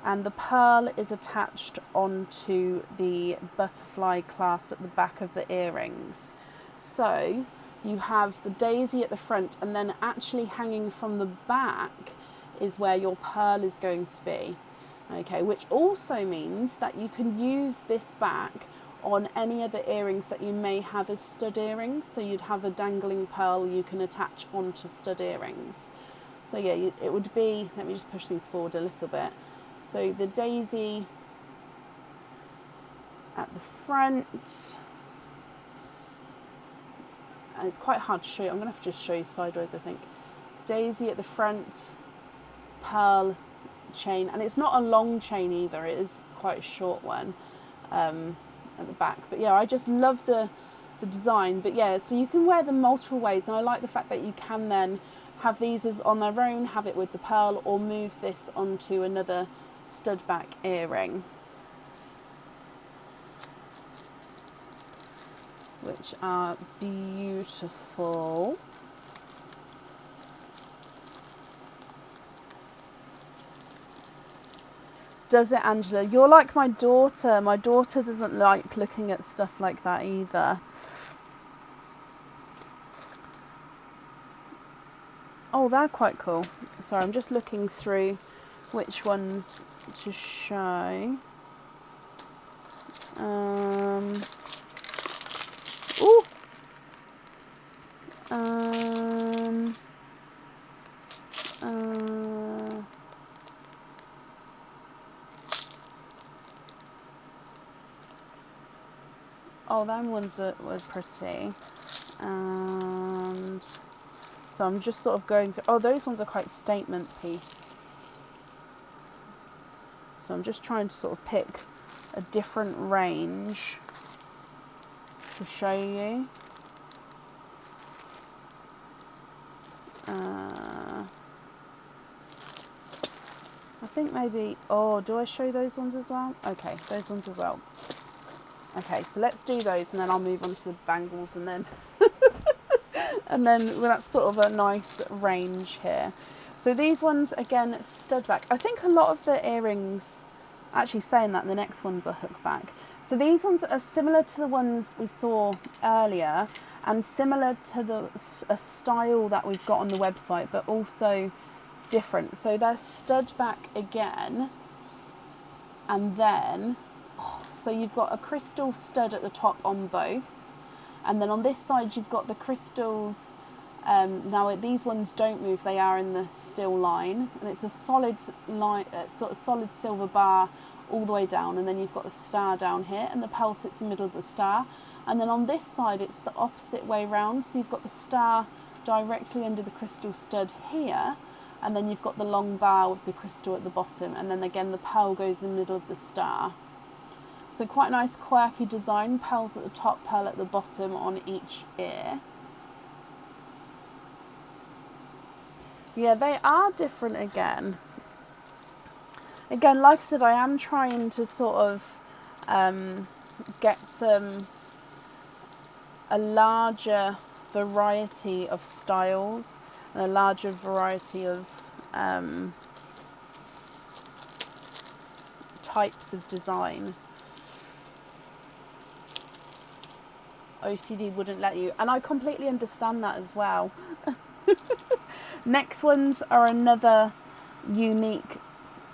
and the pearl is attached onto the butterfly clasp at the back of the earrings. So you have the daisy at the front, and then actually hanging from the back is where your pearl is going to be. Okay, which also means that you can use this back on any other earrings that you may have as stud earrings. So you'd have a dangling pearl you can attach onto stud earrings. So yeah, it would be, let me just push these forward a little bit. So the daisy at the front, and it's quite hard to show you, I'm going to have to just show you sideways, I think. Daisy at the front, pearl chain, and it's not a long chain either, it is quite a short one at the back. But yeah, I just love the design. But yeah, so you can wear them multiple ways, and I like the fact that you can then have these as on their own, have it with the pearl, or move this onto another stud back earring, which are beautiful. Does it, Angela? You're like my daughter. My daughter doesn't like looking at stuff like that either. Oh, they're quite cool. Sorry, I'm just looking through which ones to show. Ooh. Oh, them ones were pretty. And so I'm just sort of going through. Oh, those ones are quite statement piece. So I'm just trying to sort of pick a different range to show you. I think maybe, oh, do I show those ones as well? Okay, those ones as well. Okay, so let's do those, and then I'll move on to the bangles, and then and then well, that's sort of a nice range here. So these ones, again, stud back. I think a lot of the earrings, actually saying that, the next ones are hook back. So these ones are similar to the ones we saw earlier, and similar to a style that we've got on the website, but also different. So they're stud back again, and then so you've got a crystal stud at the top on both, and then on this side you've got the crystals. Now these ones don't move, they are in the still line, and it's a solid line, sort of solid silver bar all the way down, and then you've got the star down here, and the pearl sits in the middle of the star. And then on this side it's the opposite way round, so you've got the star directly under the crystal stud here, and then you've got the long bar with the crystal at the bottom, and then again the pearl goes in the middle of the star. So quite a nice quirky design, pearls at the top, pearl at the bottom on each ear. Yeah, they are different again. Again, like I said, I am trying to sort of get a larger variety of styles and a larger variety of types of design. OCD wouldn't let you, and I completely understand that as well. Next ones are another unique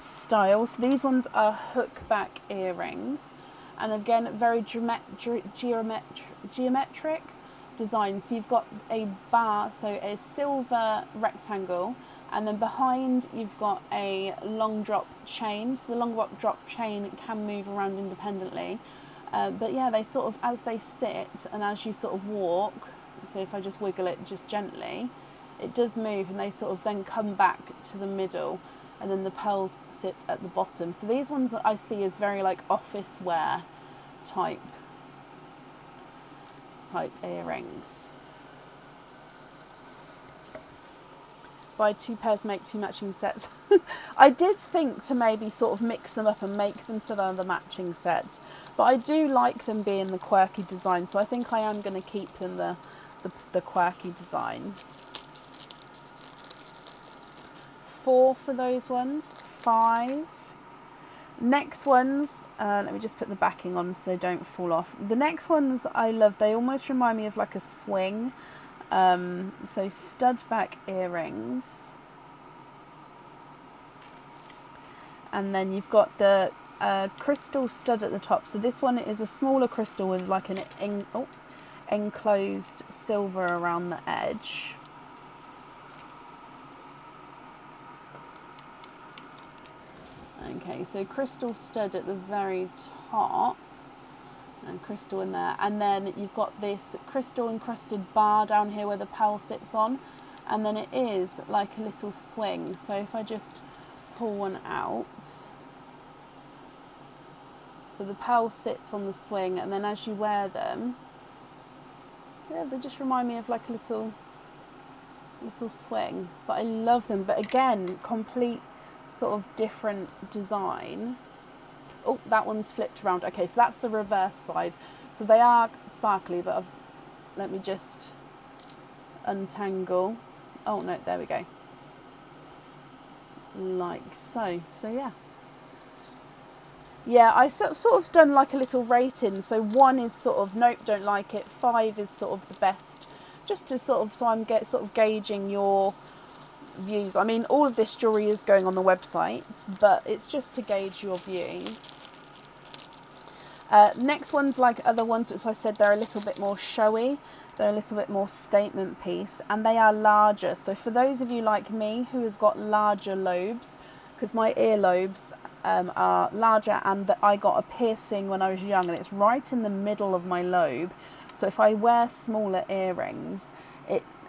style. So these ones are hook back earrings, and again very geometric design. So you've got a bar, so a silver rectangle, and then behind you've got a long drop chain. So the long drop chain can move around independently. But yeah, they sort of, as they sit and as you sort of walk, so if I just wiggle it just gently, it does move, and they sort of then come back to the middle, and then the pearls sit at the bottom. So these ones I see as very like office wear type earrings. Buy 2 pairs, make 2 matching sets. I did think to maybe sort of mix them up and make them so they're the matching sets, but I do like them being the quirky design, so I think I am going to keep them the quirky design. 4 for those ones, 5. Next ones, let me just put the backing on so they don't fall off. The next ones I love, they almost remind me of like a swing. So stud back earrings, and then you've got the crystal stud at the top. So this one is a smaller crystal with like an enclosed silver around the edge. Okay, so crystal stud at the very top. And crystal in there, and then you've got this crystal encrusted bar down here where the pearl sits on, and then it is like a little swing. So if I just pull one out, so the pearl sits on the swing, and then as you wear them, yeah, they just remind me of like a little swing. But I love them. But again, complete sort of different design. Oh, that one's flipped around. Okay, so that's the reverse side. So they are sparkly, but let me just untangle. Oh no, there we go. Like so. So yeah. Yeah, I sort of done like a little rating. So 1 is sort of nope, don't like it. 5 is sort of the best. Just to sort of, so I'm sort of gauging your views. I mean, all of this jewellery is going on the website, but it's just to gauge your views. Next one's like other ones, which I said they're a little bit more showy. They're a little bit more statement piece, and they are larger. So for those of you like me who has got larger lobes, because my earlobes are larger, and that I got a piercing when I was young, and it's right in the middle of my lobe. So if I wear smaller earrings,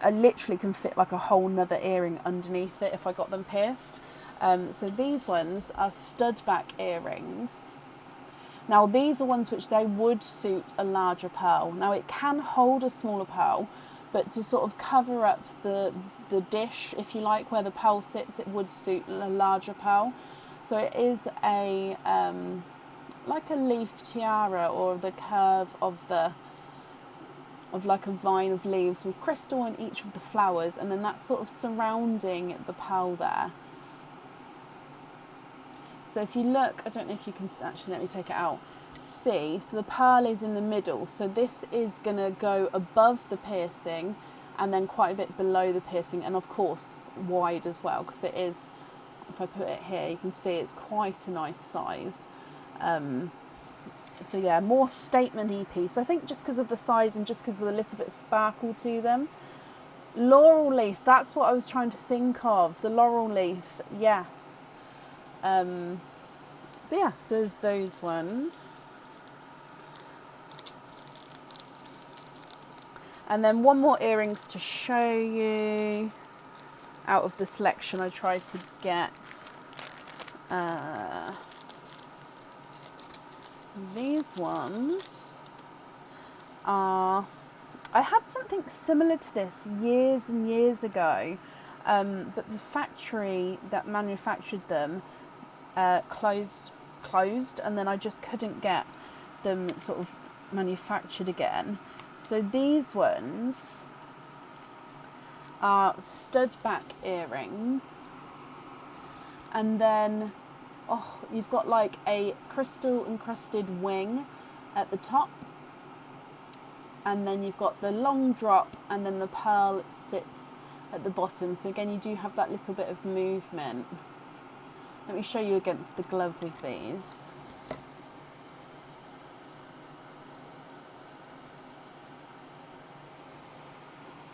I literally can fit like a whole nother earring underneath it if I got them pierced. So these ones are stud back earrings. Now these are ones which they would suit a larger pearl. Now it can hold a smaller pearl, but to sort of cover up the dish, if you like, where the pearl sits, it would suit a larger pearl. So it is a like a leaf tiara, or the curve of like a vine of leaves with crystal in each of the flowers, and then that's sort of surrounding the pearl there. So if you look, I don't know if you can actually, let me take it out. See, so the pearl is in the middle, so this is going to go above the piercing and then quite a bit below the piercing, and of course wide as well, because it is, if I put it here, you can see it's quite a nice size. So yeah, more statement-y piece. I think just because of the size and just because of a little bit of sparkle to them. Laurel leaf, that's what I was trying to think of. The laurel leaf, yes. But yeah, so there's those ones. And then one more earrings to show you out of the selection I tried to get. These ones are, I had something similar to this years and years ago, but the factory that manufactured them closed, and then I just couldn't get them sort of manufactured again. So these ones are stud back earrings, and then you've got like a crystal encrusted wing at the top, and then you've got the long drop, and then the pearl sits at the bottom. So again, you do have that little bit of movement. Let me show you against the glove with these.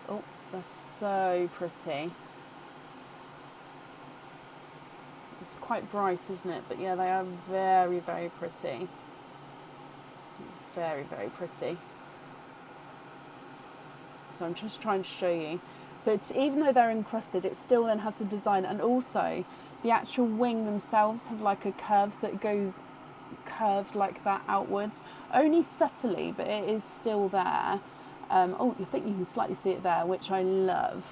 Oh, they're so pretty. It's quite bright, isn't it? But yeah, they are very, very pretty. Very, very pretty. So I'm just trying to show you. So it's, even though they're encrusted, it still then has the design, and also the actual wing themselves have like a curve, so it goes curved like that outwards, only subtly, but it is still there. Oh, I think you can slightly see it there, which I love.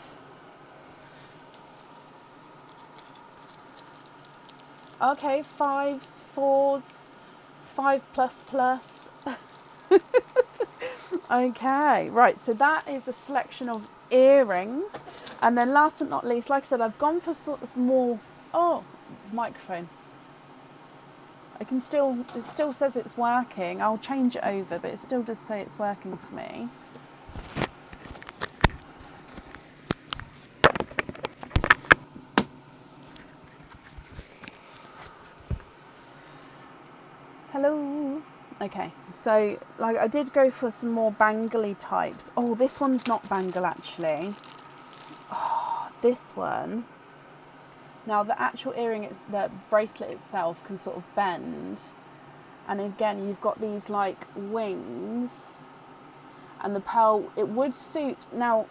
Okay, 5s, 4s, 5++. Okay, right, so that is a selection of earrings. And then last but not least, like I said, I've gone for sort of more, oh, microphone. It still says it's working. I'll change it over, but it still does say it's working for me. Hello. Okay, so like I did go for some more bangly types. Oh, this one's not bangle actually. Oh, this one. Now the actual earring, the bracelet itself can sort of bend. And again, you've got these like wings. And the pearl, it would suit, now,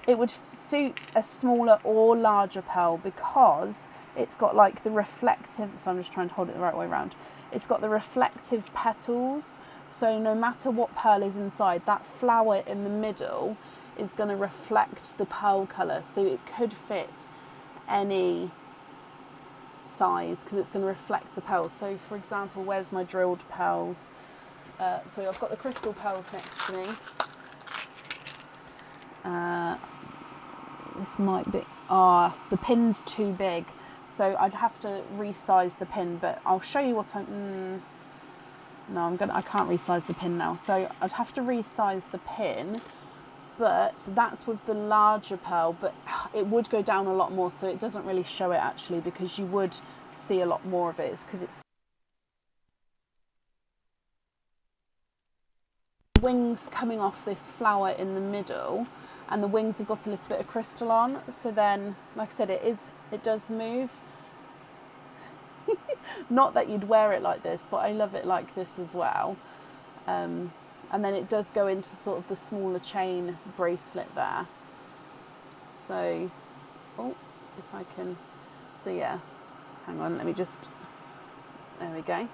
it would suit a smaller or larger pearl because it's got like the reflective, so I'm just trying to hold it the right way around. It's got the reflective petals, so no matter what pearl is inside, that flower in the middle is going to reflect the pearl colour, so it could fit any size because it's going to reflect the pearls. So for example, where's my drilled pearls? So I've got the crystal pearls next to me. This might be, the pin's too big. So I'd have to resize the pin, but I'll show you what I can't resize the pin now. So I'd have to resize the pin, but that's with the larger pearl, but it would go down a lot more. So it doesn't really show it actually, because you would see a lot more of it. It's because it's wings coming off this flower in the middle, and the wings have got a little bit of crystal on. So then, like I said, it does move. Not that you'd wear it like this, but I love it like this as well. And then it does go into sort of the smaller chain bracelet there. So, oh, if I can, so yeah, hang on, let me just, there we go.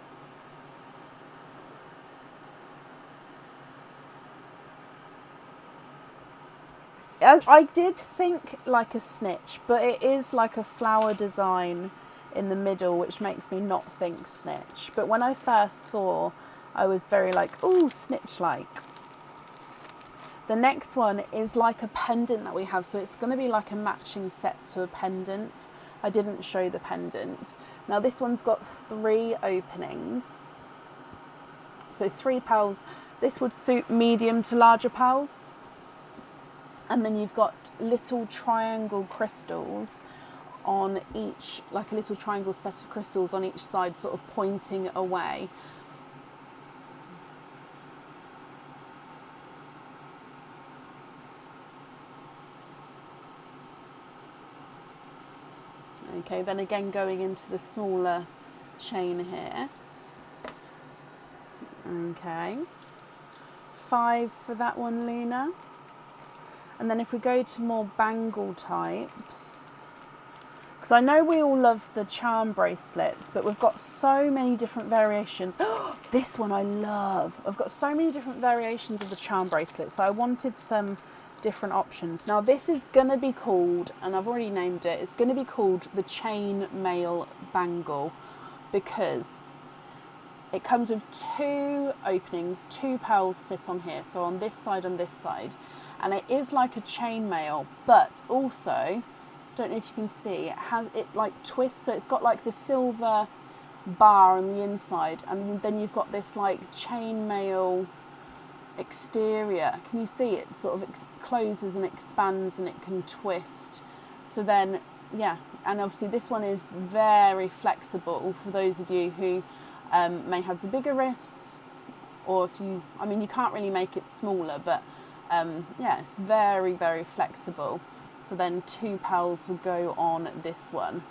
I did think like a snitch, but it is like a flower design in the middle, which makes me not think snitch. But when I first saw, I was very like, oh, snitch-like. The next one is like a pendant that we have. So it's going to be like a matching set to a pendant. I didn't show the pendants. Now this one's got 3 openings. So 3 pearls. This would suit medium to larger pearls. And then you've got little triangle crystals on each, like a little triangle set of crystals on each side, sort of pointing away. Okay, then again going into the smaller chain here. Okay, 5 for that one, Lena. And then if we go to more bangle types, because I know we all love the charm bracelets, but we've got so many different variations. This one I love. I've got so many different variations of the charm bracelet, so I wanted some different options. Now this is going to be called, and I've already named it, it's going to be called the chain mail bangle, because it comes with 2 openings, 2 pearls sit on here, so on this side and this side. And it is like a chainmail, but also, don't know if you can see, it like twists, so it's got like the silver bar on the inside, and then you've got this like chainmail exterior. Can you see it sort of closes and expands, and it can twist. So then, yeah, and obviously this one is very flexible for those of you who may have the bigger wrists, or if you, I mean, you can't really make it smaller, but yeah, it's very, very flexible. So then 2 pearls will go on this one.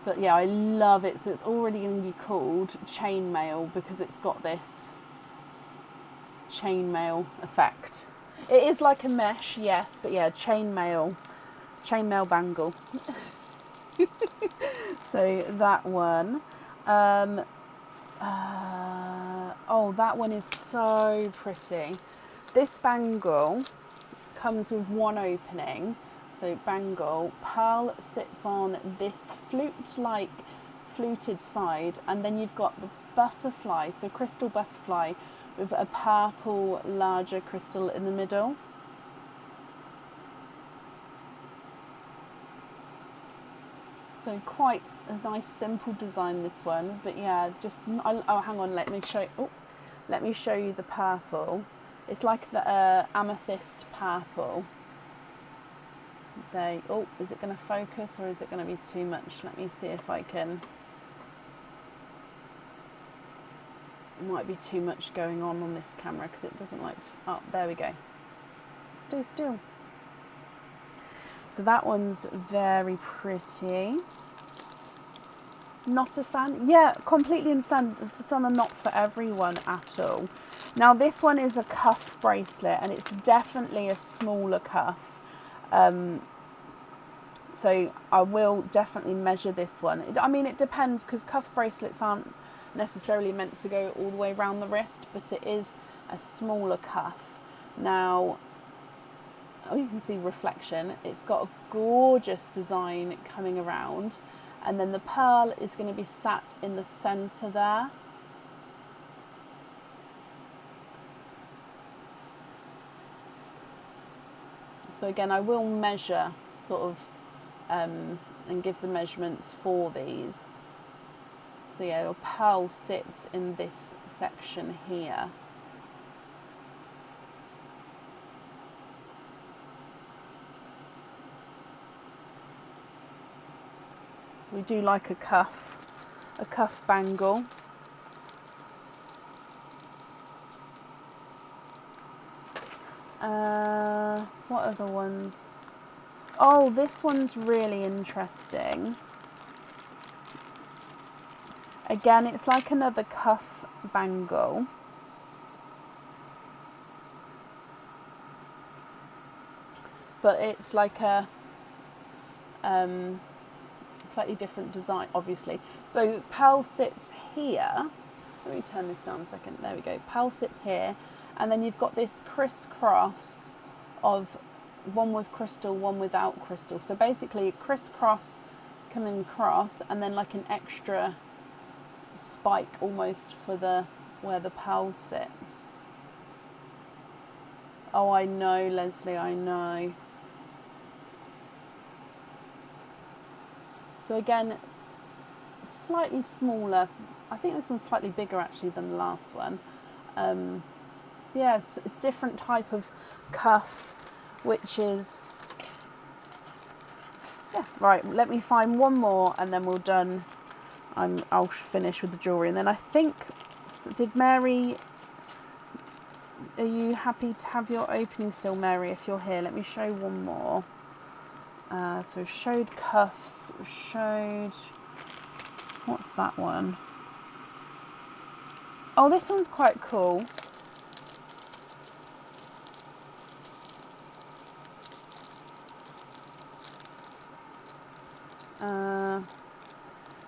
But yeah, I love it. So it's already going to be called chainmail because it's got this chainmail effect. It is like a mesh, yes, but yeah, chainmail bangle. So that one. Oh, that one is so pretty. This bangle comes with one opening. So bangle, pearl sits on this flute-like fluted side, and then you've got the butterfly, so crystal butterfly with a purple larger crystal in the middle. So quite a nice simple design, this one, but yeah, just oh, hang on, let me show you. Oh, let me show you the purple. It's like the amethyst purple. Oh, is it going to focus or is it going to be too much? Let me see if I can. It might be too much going on this camera because it doesn't like to. Oh, there we go. Stay still. So that one's very pretty. Not a fan? Yeah, completely understand. Some are not for everyone at all. Now this one is a cuff bracelet, and it's definitely a smaller cuff. So I will definitely measure this one. I mean, it depends, because cuff bracelets aren't necessarily meant to go all the way around the wrist, but it is a smaller cuff. Now, oh, you can see reflection. It's got a gorgeous design coming around, and then the pearl is going to be sat in the center there. So again, I will measure sort of and give the measurements for these. So yeah, your pearl sits in this section here. So we do like a cuff bangle. What other ones? Oh, this one's really interesting. Again, it's like another cuff bangle. But it's like a slightly different design, obviously. So pearl sits here. Let me turn this down a second. There we go. Pearl sits here. And then you've got this crisscross of one with crystal, one without crystal. So basically crisscross coming across, and then like an extra spike almost for the where the pearl sits. Oh, I know, Leslie, I know. So again, slightly smaller. I think this one's slightly bigger actually than the last one. Yeah, it's a different type of cuff, which is, yeah, right, let me find one more and then we're done. I'll finish with the jewellery, and then I think, did Mary, are you happy to have your opening still, Mary, if you're here? Let me show one more. So showed cuffs, showed, what's that one? Oh, this one's quite cool.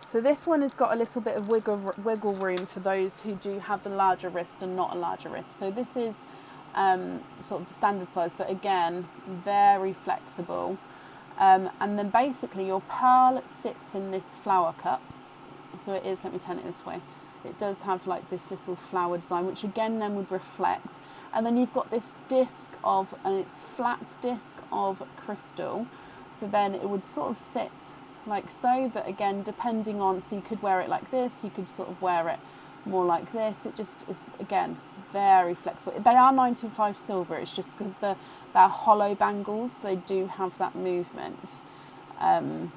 So this one has got a little bit of wiggle room for those who do have the larger wrist and not a larger wrist. So this is sort of the standard size, but again, very flexible. And then basically your pearl sits in this flower cup. So it is, let me turn it this way. It does have like this little flower design, which again then would reflect. And then you've got this disc of, and it's flat disc of crystal. So then it would sort of sit like so, but again, depending on, so you could wear it like this, you could sort of wear it more like this. It just is, again, very flexible. They are 925 silver, it's just because they're hollow bangles, so they do have that movement. So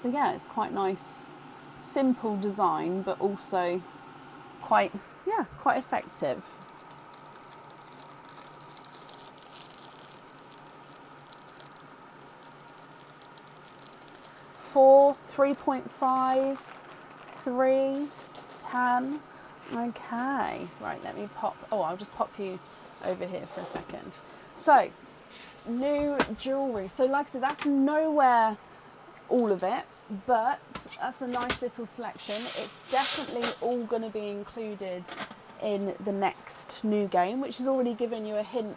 yeah, it's quite nice, simple design, but also quite effective. Four, 3.5, 3, 10. Okay, right, let me pop, I'll just pop you over here for a second. So, new jewellery. So like I said, that's nowhere all of it. But that's a nice little selection. It's definitely all going to be included in the next new game, which has already given you a hint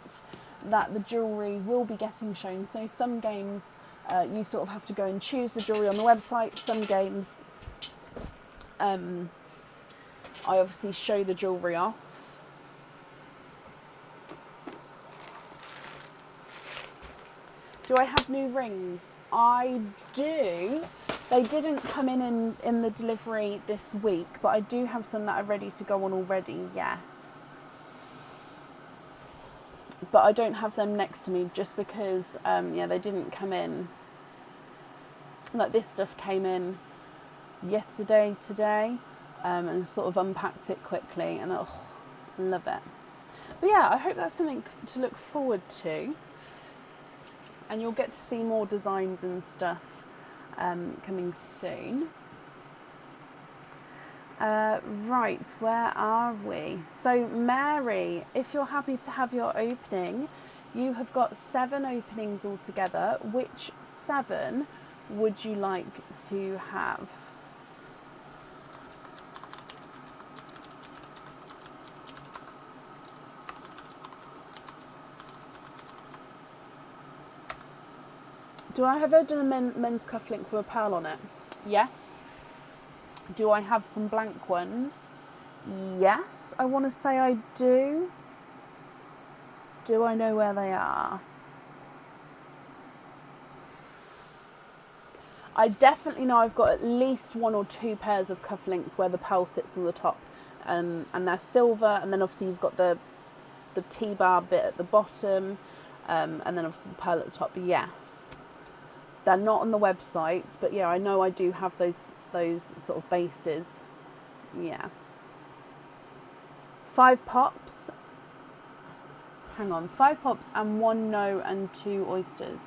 that the jewellery will be getting shown. So some games you sort of have to go and choose the jewellery on the website. Some games I obviously show the jewellery off. Do I have new rings? I do. They didn't come in the delivery this week, but I do have some that are ready to go on already, yes. But I don't have them next to me just because, yeah, they didn't come in. Like this stuff came in yesterday, today, and sort of unpacked it quickly, and oh, love it. But yeah, I hope that's something to look forward to. And you'll get to see more designs and stuff coming soon. Right, where are we? So Mary, if you're happy to have your opening, you have got 7 openings altogether. Which 7 would you like to have? Do I have a men's cufflink with a pearl on it? Yes. Do I have some blank ones? Yes, I want to say I do. Do I know where they are? I definitely know I've got at least 1 or 2 pairs of cufflinks where the pearl sits on the top, and they're silver, and then obviously you've got the T-bar bit at the bottom, and then obviously the pearl at the top. Yes. They're not on the website, but yeah, I know I do have those sort of bases. Yeah. 5 pops. Hang on, 5 pops and 1 no and 2 oysters.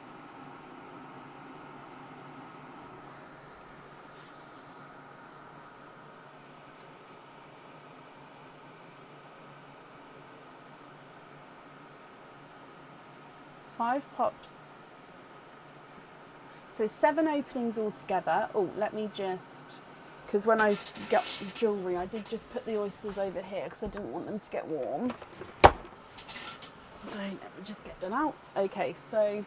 Five pops. So 7 openings altogether. Oh, let me just, because when I got jewellery, I did just put the oysters over here because I didn't want them to get warm. So let me just get them out. Okay, so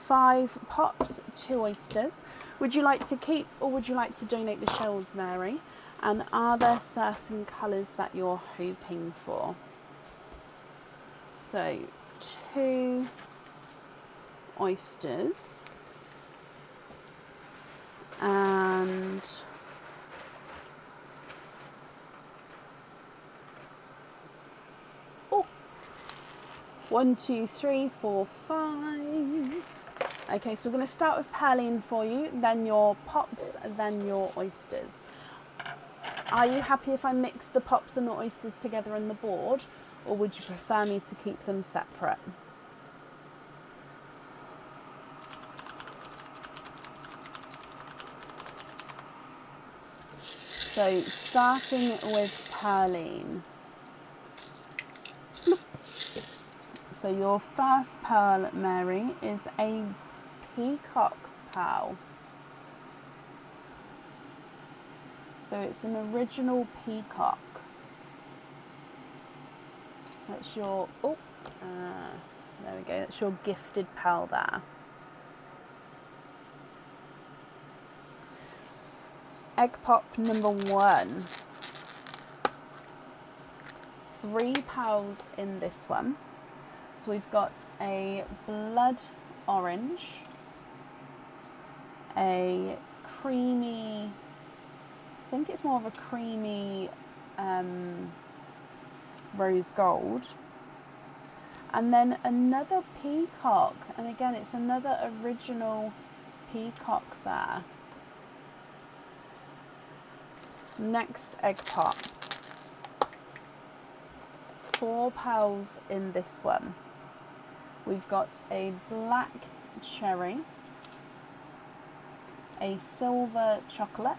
5 pops, 2 oysters. Would you like to keep or would you like to donate the shells, Mary? And are there certain colours that you're hoping for? So 2 oysters. And 1, 2, 3, 4, 5. Okay, so we're going to start with perline for you, then your pops, then your oysters. Are you happy if I mix the pops and the oysters together on the board, or would you prefer me to keep them separate? So starting with perline. So your first pearl, Mary, is a peacock pearl. So it's an original peacock. So that's your, there we go, that's your gifted pearl there. Egg pop number 1. 3 pearls in this one. So we've got a blood orange, a creamy, I think it's more of a creamy rose gold, and then another peacock, and again it's another original peacock there. Next egg pop, 4 pearls in this one. We've got a black cherry, a silver chocolate,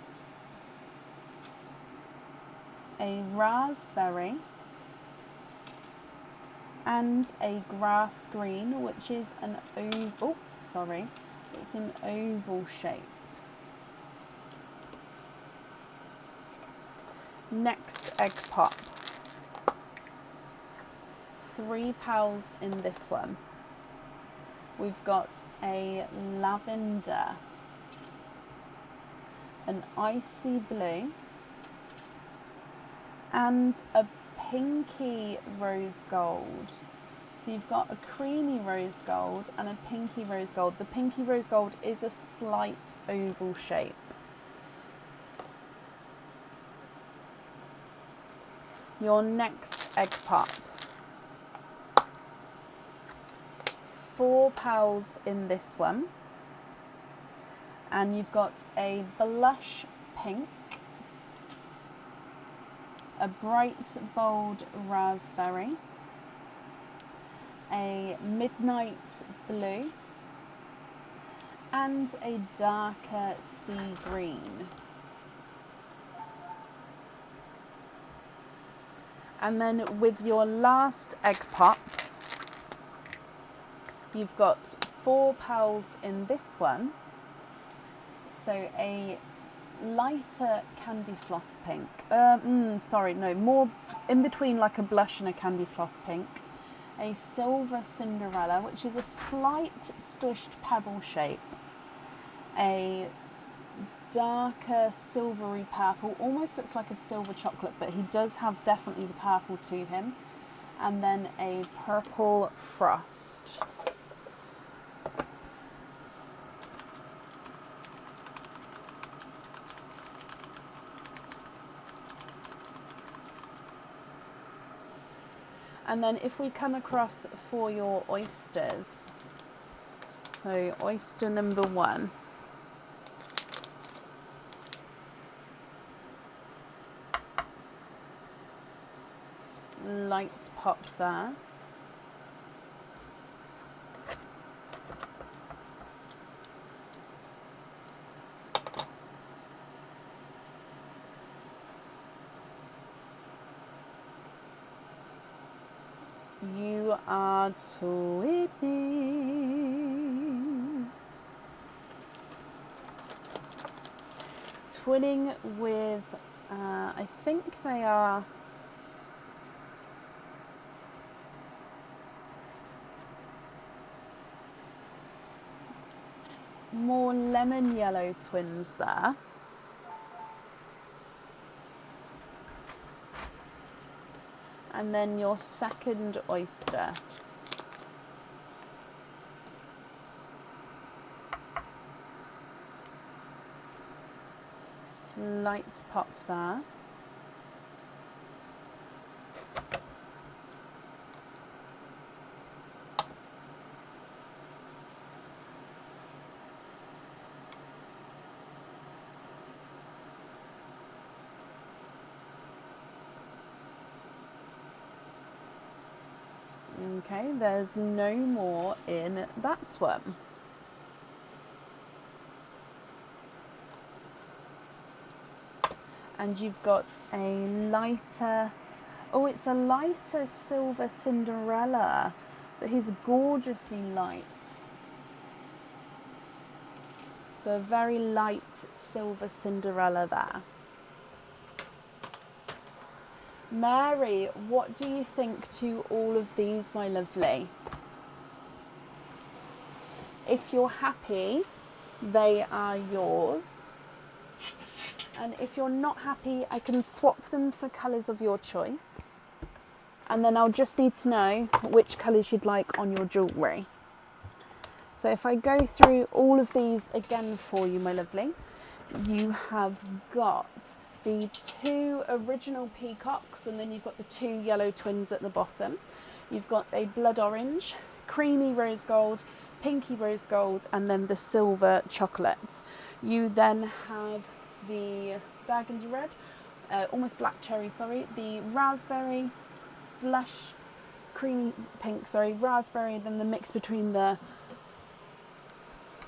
a raspberry, and a grass green, which is an oval, it's an oval shape. Next egg pop. £3 in this one. We've got a lavender, an icy blue, and a pinky rose gold. So you've got a creamy rose gold and a pinky rose gold. The pinky rose gold is a slight oval shape. Your next egg pop. £4 in this one. And you've got a blush pink, a bright bold raspberry, a midnight blue, and a darker sea green. And then with your last egg pop, you've got £4 in this one. So a lighter candy floss pink. More in between like a blush and a candy floss pink. A silver Cinderella, which is a slight stushed pebble shape. A darker silvery purple, almost looks like a silver chocolate, but he does have definitely the purple to him. And then a purple frost. And then if we come across for your oysters, so oyster number 1. Light pop there. You are twinning. Twinning with, I think they are more lemon yellow twins there. And then your second oyster. Light pop there. Okay, there's no more in that one. And you've got a lighter, oh, it's a lighter silver Cinderella, but he's gorgeously light. So a very light silver Cinderella there. Mary, what do you think to all of these, my lovely? If you're happy, they are yours. And if you're not happy, I can swap them for colours of your choice. And then I'll just need to know which colours you'd like on your jewellery. So if I go through all of these again for you, my lovely, you have got the 2 original peacocks, and then you've got the 2 yellow twins at the bottom. You've got a blood orange, creamy rose gold, pinky rose gold, and then the silver chocolate. You then have the burgundy red, almost black cherry, sorry, the raspberry, blush, creamy pink, sorry, raspberry, then the mix between the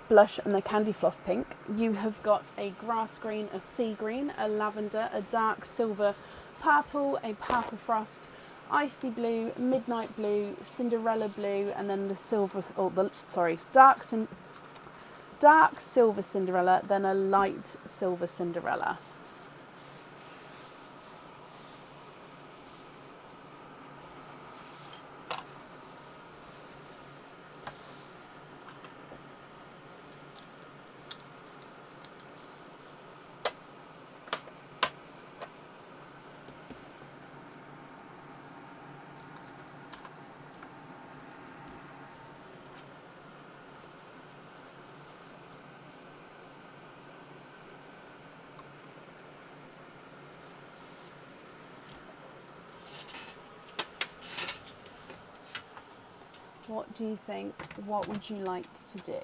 blush and the candy floss pink. You have got a grass green, a sea green, a lavender, a dark silver purple, a purple frost, icy blue, midnight blue, Cinderella blue, and then the silver, or the, sorry, dark silver Cinderella, then a light silver Cinderella. What do you think? What would you like to do?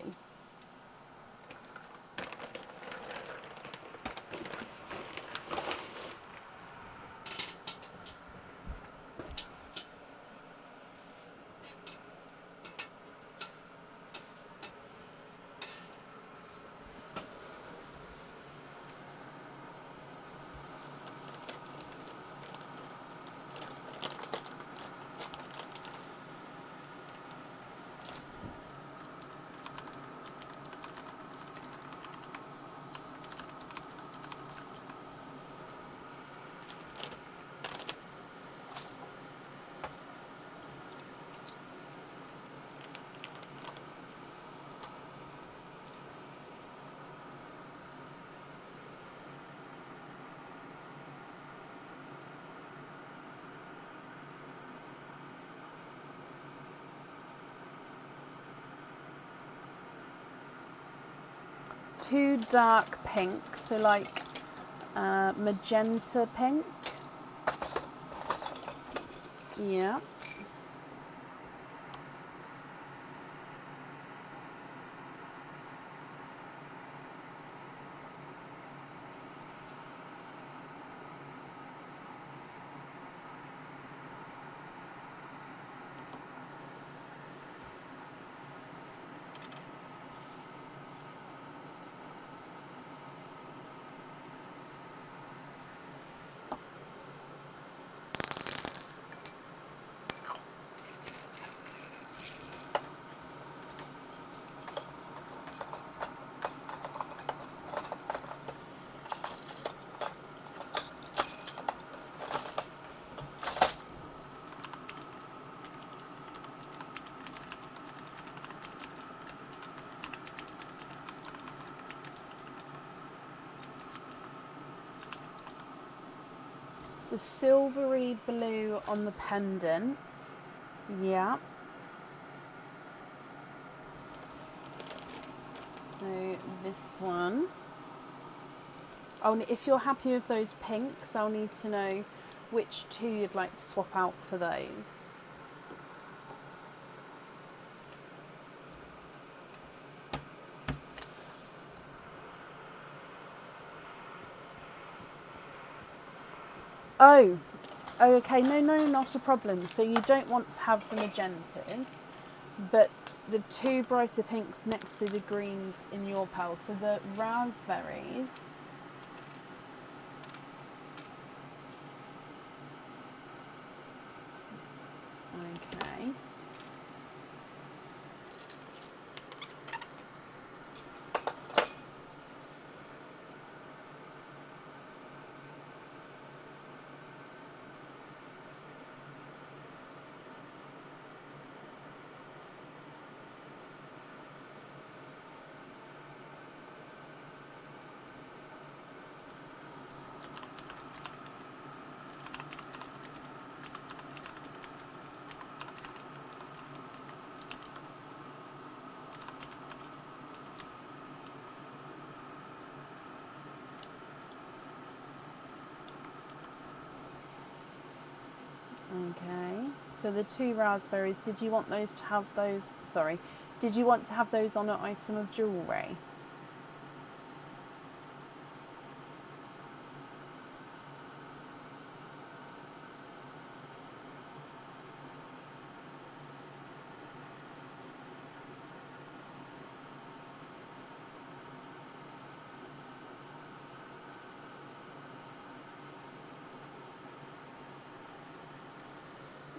Too dark pink, so like magenta pink. Yeah. The silvery blue on the pendant. Yeah. So this one. Oh, and if you're happy with those pinks, I'll need to know which two you'd like to swap out for those. Oh, okay, no, not a problem. So you don't want to have the magentas, but the two brighter pinks next to the greens in your pile. So the raspberries. Okay. Okay, so the two raspberries, did you want those to have those, sorry, did you want to have those on an item of jewellery?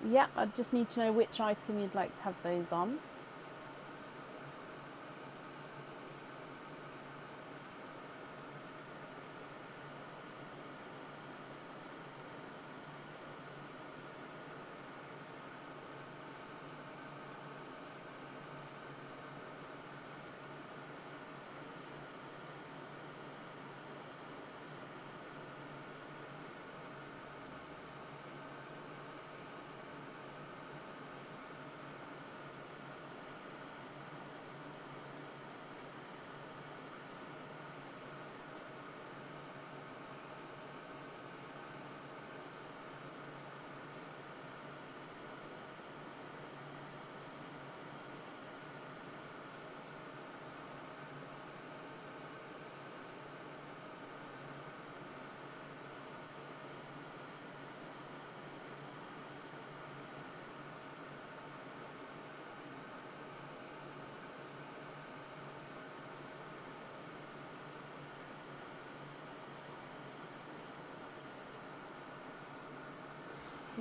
Yeah, I just need to know which item you'd like to have those on.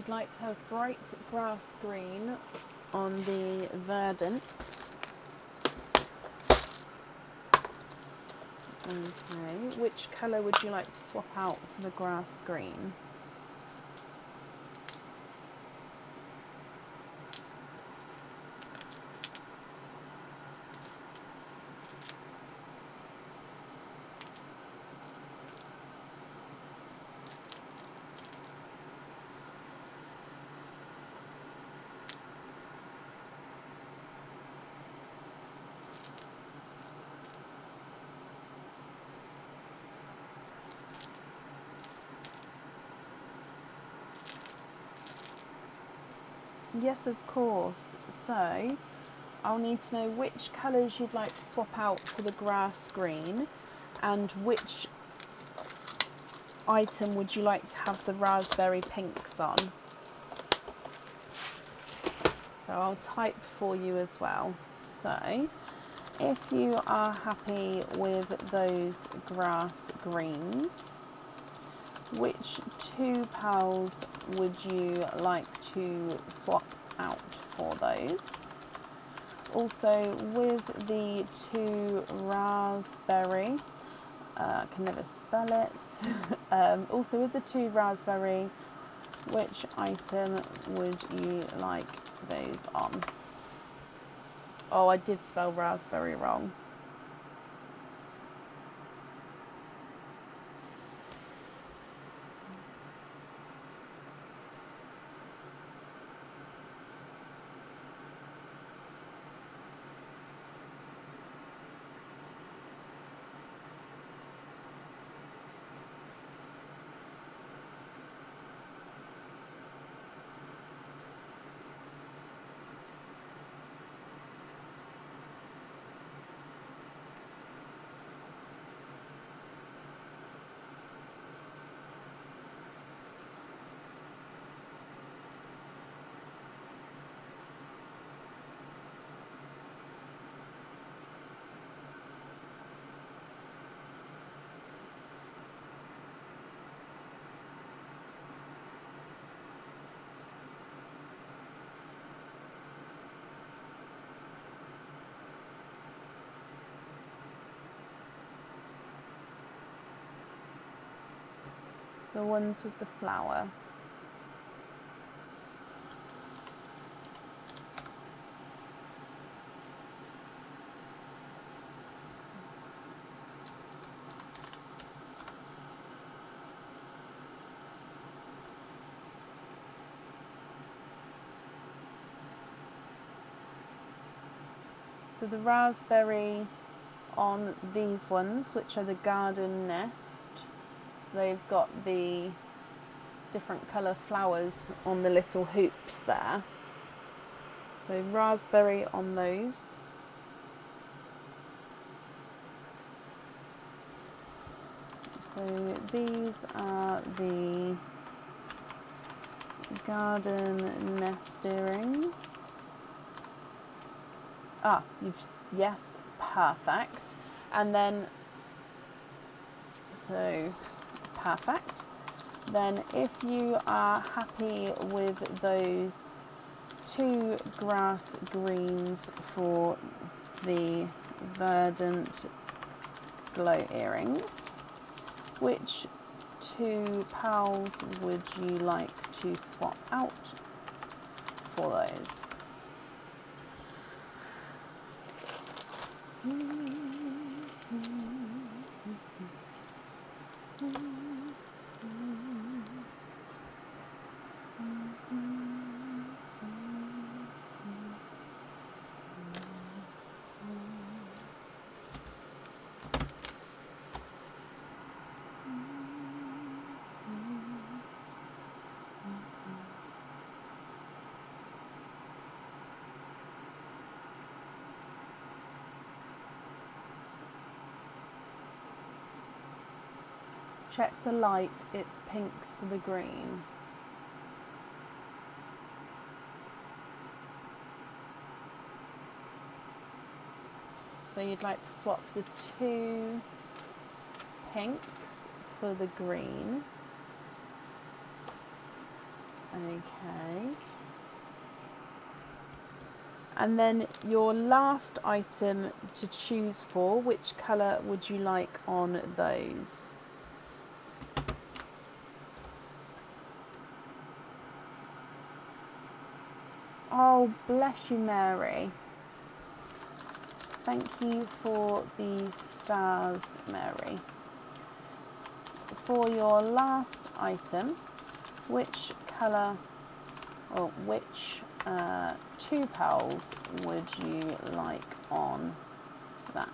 You'd like to have bright grass green on the verdant. Okay, which colour would you like to swap out for the grass green? Yes, of course. So, I'll need to know which colours you'd like to swap out for the grass green, and which item would you like to have the raspberry pinks on. So I'll type for you as well. So, if you are happy with those grass greens, which two pals would you like to swap out for those? Also, with the two raspberry, I can never spell it. Also, with the two raspberry, which item would you like those on? Oh, I did spell raspberry wrong. The ones with the flower. So the raspberry on these ones, which are the garden nest. So they've got the different colour flowers on the little hoops there. So raspberry on those. So these are the garden nest earrings. Yes, perfect. And then, so perfect. Then if you are happy with those two grass greens for the verdant glow earrings, which two pals would you like to swap out for those? Check the light, it's pinks for the green. So you'd like to swap the two pinks for the green. Okay. And then your last item to choose for, which colour would you like on those? Oh, bless you, Mary. Thank you for the stars, Mary. For your last item, which colour or which two pals would you like on that?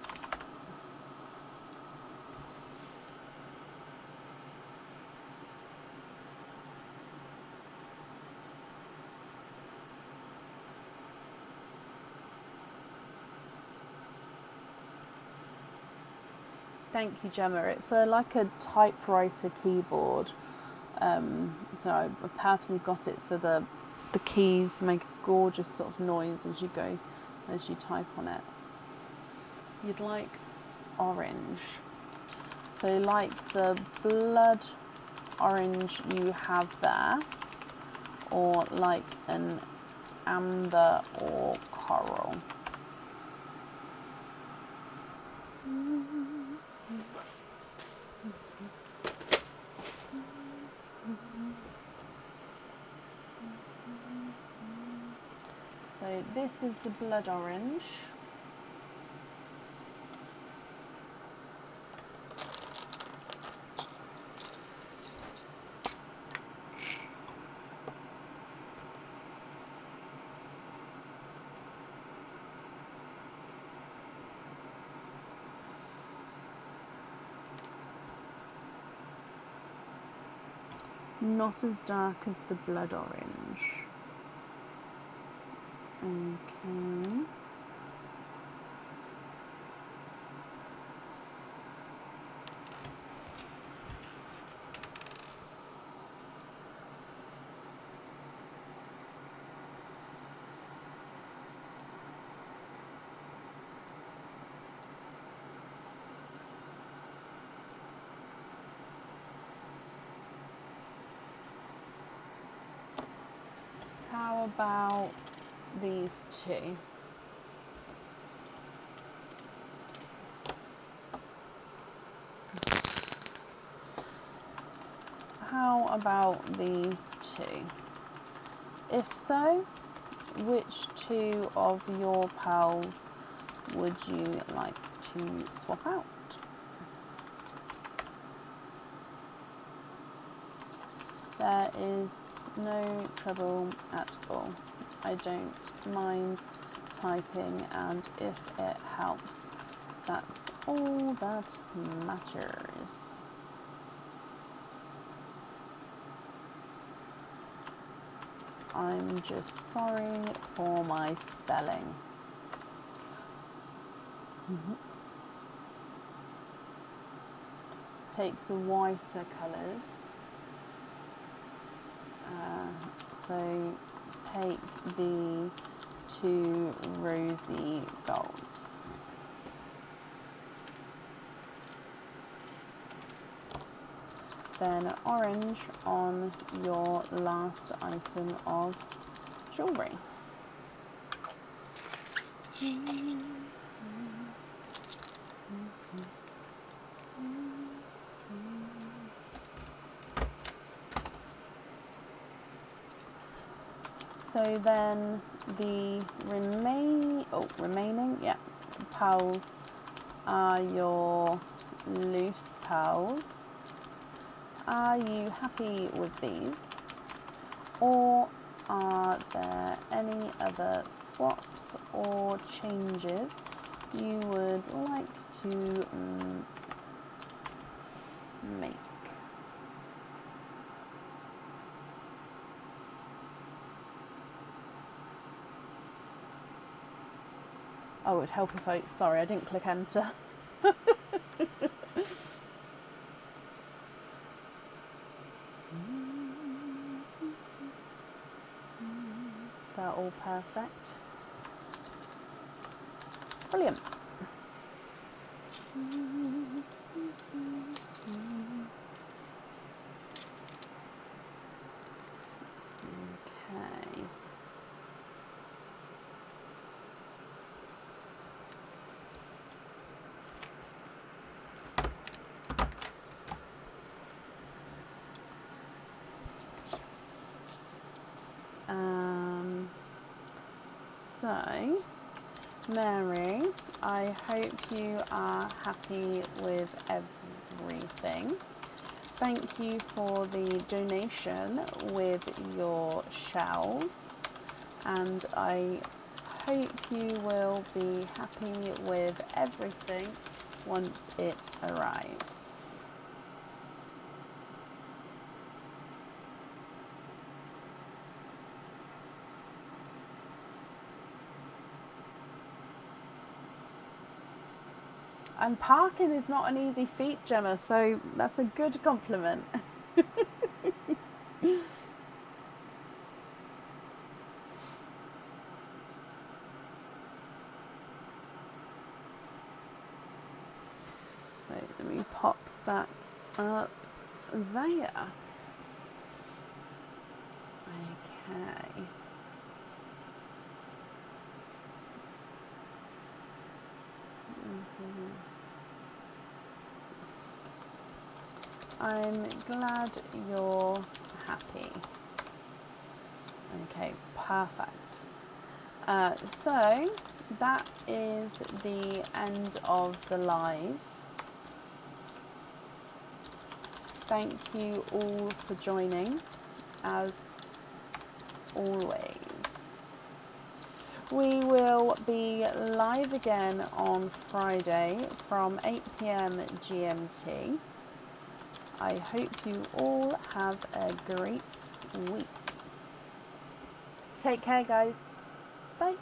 Thank you, Gemma. It's like a typewriter keyboard. So I purposely got it so the keys make a gorgeous sort of noise as you go, as you type on it. You'd like orange. So like the blood orange you have there, or like an amber or coral. So this is the blood orange. Not as dark as the blood orange. Okay. How about these two? How about these two? If so, which two of your pals would you like to swap out? There is no trouble at all. I don't mind typing, and if it helps, that's all that matters. I'm just sorry for my spelling. Take the whiter colours. So take the two rosy golds. Then orange on your last item of jewellery. So then the remaining pals are your loose pals. Are you happy with these? Or are there any other swaps or changes you would like to make? Oh, it would help if sorry, I didn't click enter. They're all perfect. Brilliant. So, Mary, I hope you are happy with everything. Thank you for the donation with your shells, and I hope you will be happy with everything once it arrives. And parking is not an easy feat, Gemma, so that's a good compliment. Wait, let me pop that up there. Okay. I'm glad you're happy. Okay, perfect. So that is the end of the live. Thank you all for joining, as always. We will be live again on Friday from 8 p.m. GMT. I hope you all have a great week. Take care, guys. Bye.